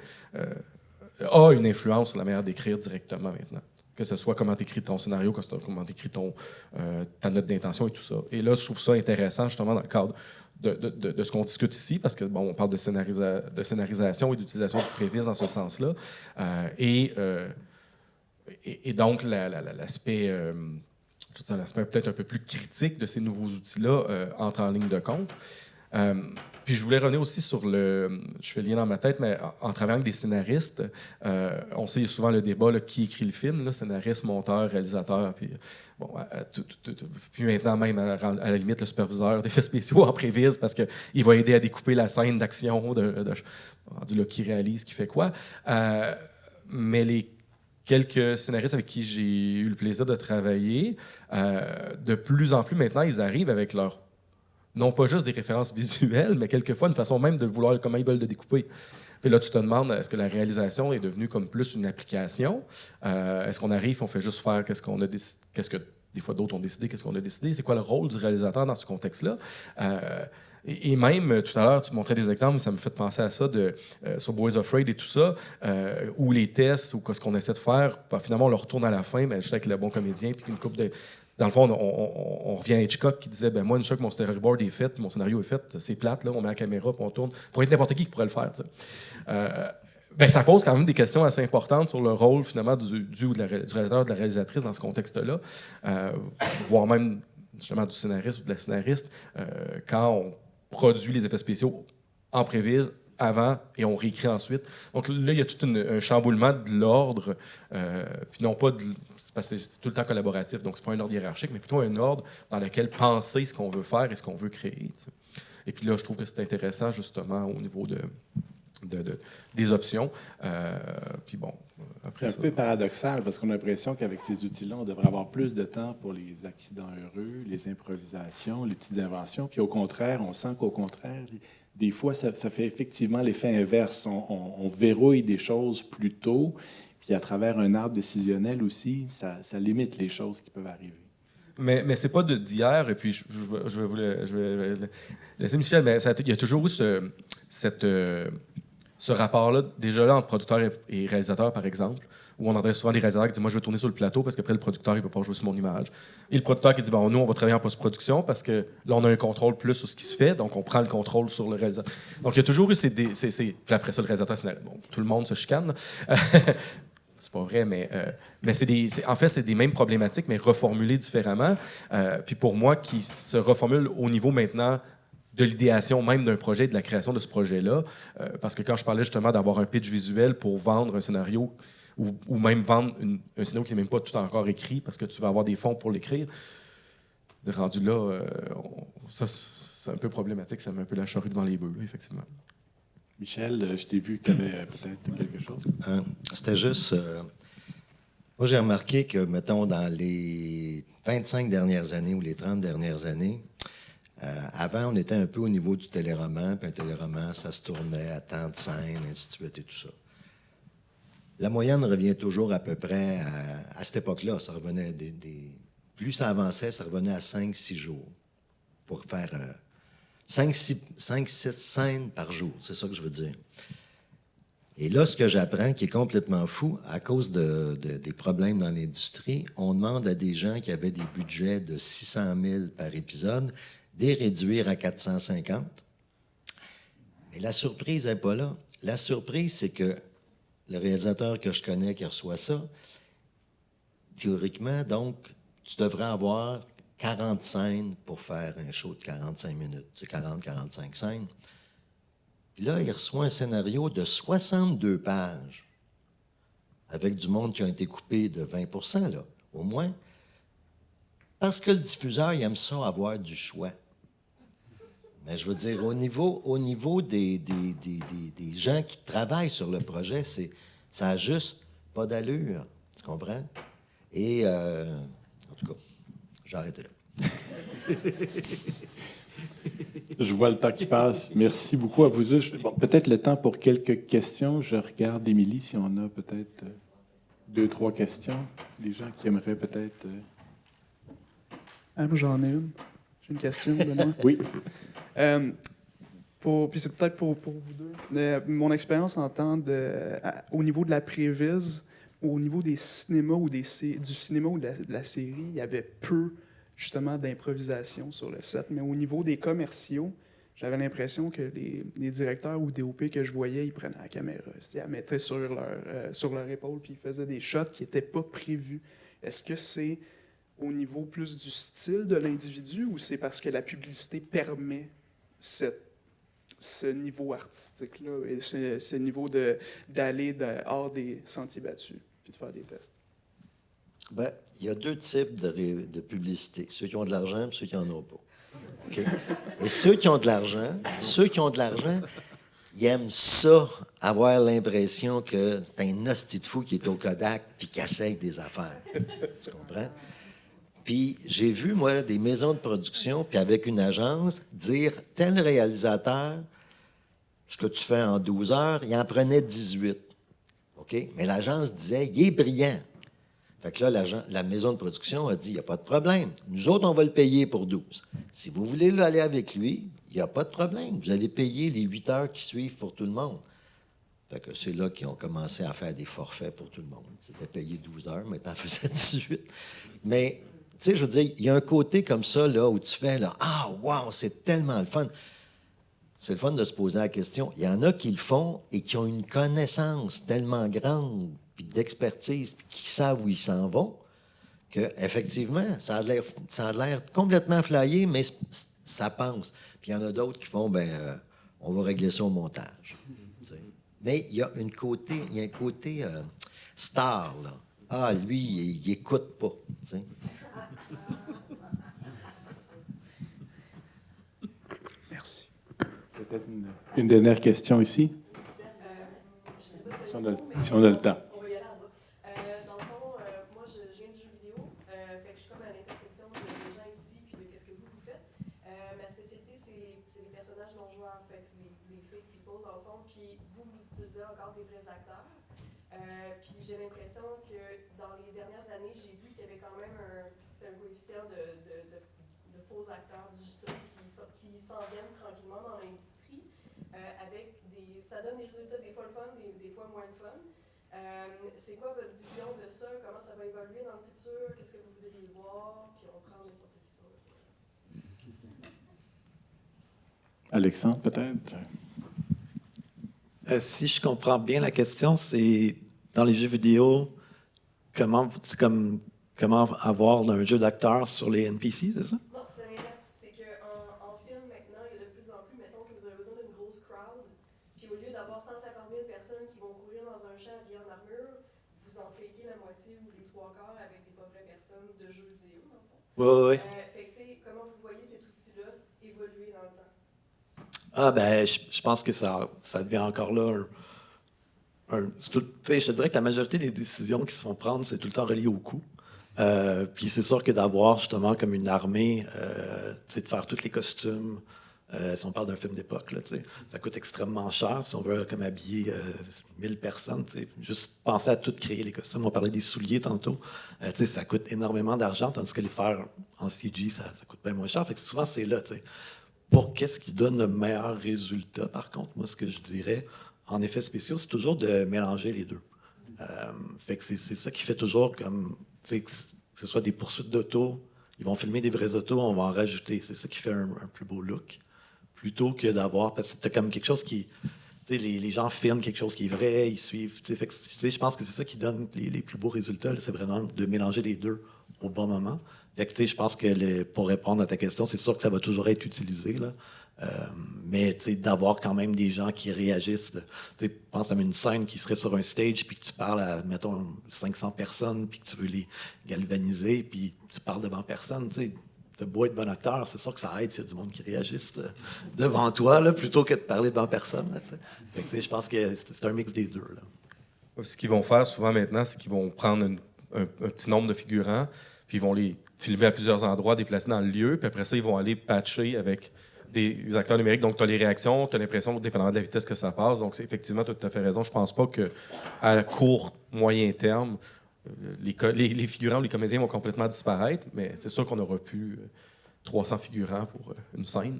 a une influence sur la manière d'écrire directement maintenant. Que ce soit comment tu écris ton scénario, comment tu écris ta note d'intention et tout ça. Et là, je trouve ça intéressant, justement, dans le cadre de ce qu'on discute ici, parce que, bon, on parle de scénarisation et d'utilisation du prévise dans ce sens-là. Et donc, l'aspect peut-être un peu plus critique de ces nouveaux outils-là entre en ligne de compte. Puis je voulais revenir aussi sur je fais le lien dans ma tête, mais en travaillant avec des scénaristes, on sait souvent le débat là, qui écrit le film, là, scénariste, monteur, réalisateur, puis bon, puis maintenant même à la limite le superviseur d'effets spéciaux en prévise parce qu'il va aider à découper la scène d'action rendu là qui réalise, qui fait quoi. Mais les quelques scénaristes avec qui j'ai eu le plaisir de travailler, de plus en plus maintenant, ils arrivent avec non pas juste des références visuelles, mais quelquefois une façon même de vouloir comment ils veulent le découper. Puis là, tu te demandes, est-ce que la réalisation est devenue comme plus une application? Est-ce qu'on arrive et on fait juste faire qu'est-ce que des fois d'autres ont décidé, qu'est-ce qu'on a décidé? C'est quoi le rôle du réalisateur dans ce contexte-là? Et même, tout à l'heure, tu montrais des exemples, ça me fait penser à ça sur Boys Afraid et tout ça, où les tests, ou ce qu'on essaie de faire, ben, finalement, on le retourne à la fin, mais juste avec le bon comédien, puis une couple de... Dans le fond, on revient à Hitchcock qui disait, ben moi, une fois que mon storyboard est fait, mon scénario est fait, c'est plate, là, on met la caméra, puis on tourne. Il pourrait être n'importe qui pourrait le faire, ben, ça pose quand même des questions assez importantes sur le rôle, finalement, du réalisateur, de la réalisatrice dans ce contexte-là, voire même, justement, du scénariste ou de la scénariste, quand on produit les effets spéciaux en prévise, avant, et on réécrit ensuite. Donc là, il y a tout un chamboulement de l'ordre, puis non pas parce que c'est tout le temps collaboratif, donc c'est pas un ordre hiérarchique, mais plutôt un ordre dans lequel penser ce qu'on veut faire et ce qu'on veut créer. T'sais. Et puis là, je trouve que c'est intéressant, justement, au niveau des options. Puis bon, C'est après un ça... peu paradoxal parce qu'on a l'impression qu'avec ces outils-là, on devrait avoir plus de temps pour les accidents heureux, les improvisations, les petites inventions. Puis au contraire, on sent qu'au contraire, des fois, ça fait effectivement l'effet inverse. On verrouille des choses plus tôt, puis à travers un arbre décisionnel aussi, ça limite les choses qui peuvent arriver. Mais c'est pas d'hier, et puis je vais laisser Michel, mais il y a toujours eu ce rapport-là, déjà là, entre producteur et réalisateur, par exemple, où on entendait souvent des réalisateurs qui disent « Moi, je veux tourner sur le plateau parce qu'après, le producteur, il peut pas jouer sur mon image. » Et le producteur qui dit « Bon, nous, on va travailler en post-production parce que là, on a un contrôle plus sur ce qui se fait, donc on prend le contrôle sur le réalisateur. » Donc, il y a toujours eu puis après ça, le réalisateur, bon, tout le monde se chicane. C'est pas vrai, mais en fait, c'est des mêmes problématiques, mais reformulées différemment. Puis pour moi, qui se reformule au niveau maintenant de l'idéation même d'un projet, de la création de ce projet-là, parce que quand je parlais justement d'avoir un pitch visuel pour vendre un scénario, ou même vendre un scénario qui n'est même pas tout encore écrit, parce que tu vas avoir des fonds pour l'écrire, rendu là, ça, c'est un peu problématique, ça met un peu la charrue devant les bœufs, là, effectivement. Michel, je t'ai vu que tu avais peut-être quelque chose. C'était juste... moi, j'ai remarqué que, mettons, dans les 25 dernières années ou les 30 dernières années, avant, on était un peu au niveau du téléroman, puis un téléroman, ça se tournait à tant de scènes, ainsi de suite et tout ça. La moyenne revient toujours à peu près à cette époque-là. Ça revenait plus ça avançait, ça revenait à 5-6 jours pour faire 5-6 scènes par jour. C'est ça que je veux dire. Et là, ce que j'apprends, qui est complètement fou, à cause des problèmes dans l'industrie, on demande à des gens qui avaient des budgets de 600 000 par épisode de les réduire à 450. Mais la surprise n'est pas là. La surprise, c'est que le réalisateur que je connais qui reçoit ça, théoriquement, donc, tu devrais avoir 40 scènes pour faire un show de 45 minutes, 40-45 scènes. Puis là, il reçoit un scénario de 62 pages avec du monde qui a été coupé de 20 %, là, au moins. Parce que le diffuseur, il aime ça avoir du choix. Mais je veux dire, au niveau des gens qui travaillent sur le projet, ça n'a juste pas d'allure. Tu comprends? Et, en tout cas, j'arrête là. Je vois le temps qui passe. Merci beaucoup à vous deux. Bon, peut-être le temps pour quelques questions. Je regarde Émilie si on a peut-être 2-3 questions. Les gens qui aimeraient peut-être... Moi, j'en ai une. J'ai une question, Benoît. Oui. Puis c'est peut-être pour vous deux. Mon expérience en tant au niveau de la prévise, au niveau des cinémas ou du cinéma ou de la série, il y avait peu justement d'improvisation sur le set. Mais au niveau des commerciaux, j'avais l'impression que les directeurs ou DOP que je voyais, ils prenaient la caméra, ils la mettaient sur leur épaule, puis ils faisaient des shots qui n'étaient pas prévus. Est-ce que c'est au niveau plus du style de l'individu ou c'est parce que la publicité permet ce niveau artistique-là et ce niveau d'aller hors des sentiers battus puis de faire des tests? Bien, il y a deux types de publicité. Ceux qui ont de l'argent et ceux qui n'en ont pas. Okay? Et ceux qui ont de l'argent, ils aiment ça, avoir l'impression que c'est un hostie de fou qui est au Kodak puis qui essaye des affaires. Tu comprends? Puis j'ai vu, moi, des maisons de production, puis avec une agence, dire tel réalisateur, ce que tu fais en 12 heures, il en prenait 18. OK? Mais l'agence disait, il est brillant. Fait que là, la maison de production a dit, il n'y a pas de problème. Nous autres, on va le payer pour 12. Si vous voulez aller avec lui, il n'y a pas de problème. Vous allez payer les 8 heures qui suivent pour tout le monde. Fait que c'est là qu'ils ont commencé à faire des forfaits pour tout le monde. C'était payé 12 heures, mais t'en faisais 18. Mais, tu sais, je veux dire, il y a un côté comme ça, là, où tu fais, là, ah, wow, c'est tellement le fun. C'est le fun de se poser la question. Il y en a qui le font et qui ont une connaissance tellement grande, puis d'expertise, puis qui savent où ils s'en vont, qu'effectivement, ça a l'air complètement flyé, mais ça pense. Puis il y en a d'autres qui font, on va régler ça au montage. T'sais. Mais il y a un côté star, là. Ah, lui, il écoute pas, t'sais. Merci. Peut-être une dernière question ici. si on a le temps. On va y aller en bas. Dans le fond, moi, je viens du jeu vidéo. Fait que je suis comme à l'intersection des gens ici puis de qu'est-ce que vous faites. Ma spécialité, c'est les personnages non joueurs, fait que les fake people, dans le fond. Puis vous utilisez encore des vrais acteurs. Puis j'ai l'impression que dans les dernières années, j'ai vu qu'il y avait quand même un coefficient de faux acteurs digitaux qui s'en viennent tranquillement dans l'industrie. Ça donne des résultats des fois le fun, des fois moins le fun. C'est quoi votre vision de ça? Comment ça va évoluer dans le futur? Qu'est-ce que vous voudriez voir? Puis on prend n'importe qui sur le Alexandre, peut-être? Si je comprends bien la question, c'est dans les jeux vidéo, comment avoir un jeu d'acteur sur les NPC, c'est ça? Non, c'est l'inverse. C'est qu'en film, maintenant, il y a de plus en plus, mettons que vous avez besoin d'une grosse crowd, puis au lieu d'avoir 150 000 personnes qui vont courir dans un champ habillées en armure, vous en fakez la moitié ou les trois quarts avec des pas vraies personnes de jeux vidéo, dans le fond. Oui. Fait que, tu sais, comment vous voyez cet outil-là évoluer dans le temps? Ah, ben, je pense que ça devient encore là je te dirais que la majorité des décisions qui se font prendre, c'est tout le temps relié au coût. Puis c'est sûr que d'avoir justement comme une armée, de faire tous les costumes, si on parle d'un film d'époque, là, ça coûte extrêmement cher. Si on veut comme habiller 1000 personnes, juste penser à tout créer les costumes. On parlait des souliers tantôt. Ça coûte énormément d'argent, tandis que les faire en CG, ça coûte bien moins cher. Fait que souvent, c'est là. Pour qu'est-ce qui donne le meilleur résultat, par contre, moi, ce que je dirais, en effets spéciaux, c'est toujours de mélanger les deux. Fait que c'est ça qui fait toujours comme, que ce soit des poursuites d'auto, ils vont filmer des vraies autos, on va en rajouter. C'est ça qui fait un plus beau look, plutôt que d'avoir, parce que tu as comme quelque chose qui, les gens filment quelque chose qui est vrai, ils suivent. Fait que, je pense que c'est ça qui donne les plus beaux résultats, c'est vraiment de mélanger les deux au bon moment. Fait que, je pense que pour répondre à ta question, c'est sûr que ça va toujours être utilisé, là. Mais d'avoir quand même des gens qui réagissent. Pense à une scène qui serait sur un stage, puis que tu parles à, mettons, 500 personnes, puis que tu veux les galvaniser, puis tu parles devant personne. De beau être bon acteur, c'est sûr que ça aide s'il y a du monde qui réagisse devant toi, là, plutôt que de parler devant personne. Là, fait que, je pense que c'est un mix des deux. Là. Ce qu'ils vont faire souvent maintenant, c'est qu'ils vont prendre un petit nombre de figurants, puis ils vont les filmer à plusieurs endroits, déplacer dans le lieu, puis après ça, ils vont aller patcher avec des acteurs numériques. Donc, tu as les réactions, tu as l'impression, dépendamment de la vitesse que ça passe. Donc, effectivement, tu as tout à fait raison. Je pense pas qu'à court, moyen terme, les figurants ou les comédiens vont complètement disparaître, mais c'est sûr qu'on n'aura plus 300 figurants pour une scène.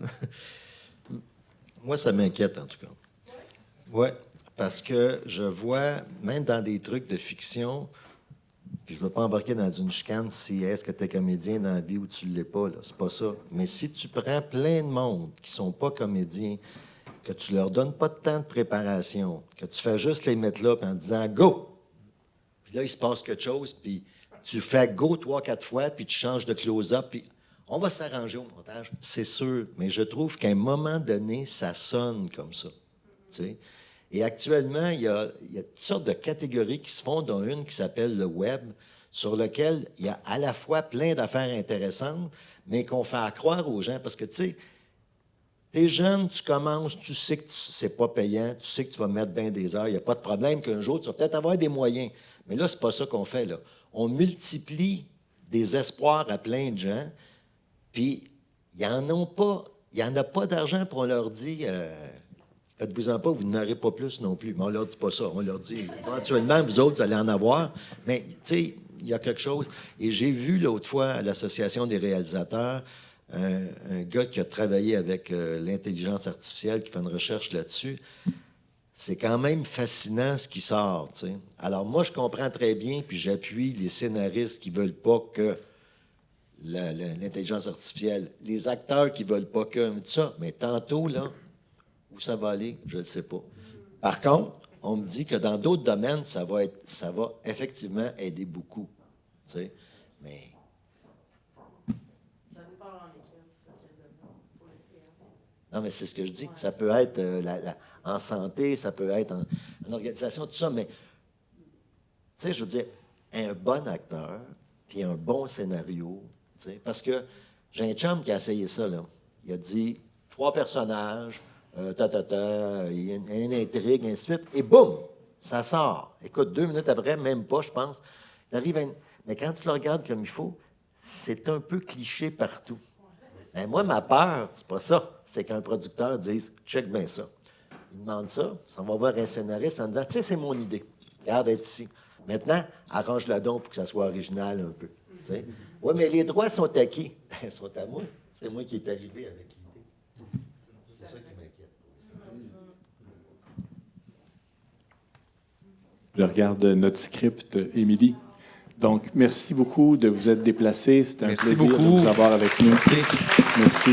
Moi, ça m'inquiète, en tout cas. Oui, parce que je vois, même dans des trucs de fiction, puis je ne veux pas embarquer dans une chicane si est-ce que tu es comédien dans la vie ou tu ne l'es pas, là. C'est pas ça. Mais si tu prends plein de monde qui sont pas comédiens, que tu leur donnes pas de temps de préparation, que tu fais juste les mettre là en disant « go », puis là, il se passe quelque chose, puis tu fais « go » 3-4 fois, puis tu changes de close-up, puis on va s'arranger au montage, c'est sûr. Mais je trouve qu'à un moment donné, ça sonne comme ça. T'sais? Et actuellement, il y a toutes sortes de catégories qui se font, dont une qui s'appelle le web, sur lequel il y a à la fois plein d'affaires intéressantes, mais qu'on fait croire aux gens. Parce que, tu sais, t'es jeune, tu commences, tu sais que c'est pas payant, tu sais que tu vas mettre bien des heures, il n'y a pas de problème qu'un jour, tu vas peut-être avoir des moyens. Mais là, c'est pas ça qu'on fait, là. On multiplie des espoirs à plein de gens, puis il n'y en a pas d'argent pour on leur dit... faites-vous-en pas, vous n'aurez pas plus non plus. Mais on leur dit pas ça. On leur dit, éventuellement, vous autres, vous allez en avoir. Mais, tu sais, il y a quelque chose. Et j'ai vu l'autre fois à l'Association des réalisateurs un gars qui a travaillé avec l'intelligence artificielle, qui fait une recherche là-dessus. C'est quand même fascinant ce qui sort, tu sais. Alors, moi, je comprends très bien, puis j'appuie les scénaristes qui veulent pas que l'intelligence artificielle, les acteurs qui veulent pas que, tout ça. Mais tantôt, là, où ça va aller, je ne sais pas. Par contre, on me dit que dans d'autres domaines, ça va effectivement aider beaucoup. Tu sais, mais... Non, mais c'est ce que je dis. Ça peut être en santé, ça peut être en organisation, tout ça, mais... Tu sais, je veux dire, un bon acteur, puis un bon scénario, tu sais, parce que j'ai un chum qui a essayé ça, là. Il a dit 3 personnages... il y a une intrigue, ainsi de suite, et boum! Ça sort. Écoute, 2 minutes après, même pas, je pense. Mais quand tu le regardes comme il faut, c'est un peu cliché partout. Ben, moi, ma peur, c'est pas ça. C'est qu'un producteur dise « check bien ça ». Il demande ça, on va voir un scénariste en disant « tu sais, c'est mon idée. Regarde, être ici. Maintenant, arrange-la donc pour que ça soit original un peu. » Oui, mais les droits sont acquis. Ils sont à moi. C'est moi qui est arrivé avec l'idée. C'est ça qui m'inquiète. Je regarde notre script, Émilie. Donc, merci beaucoup de vous être déplacés. C'était un Merci plaisir de beaucoup. vous avoir avec nous. Merci. Merci.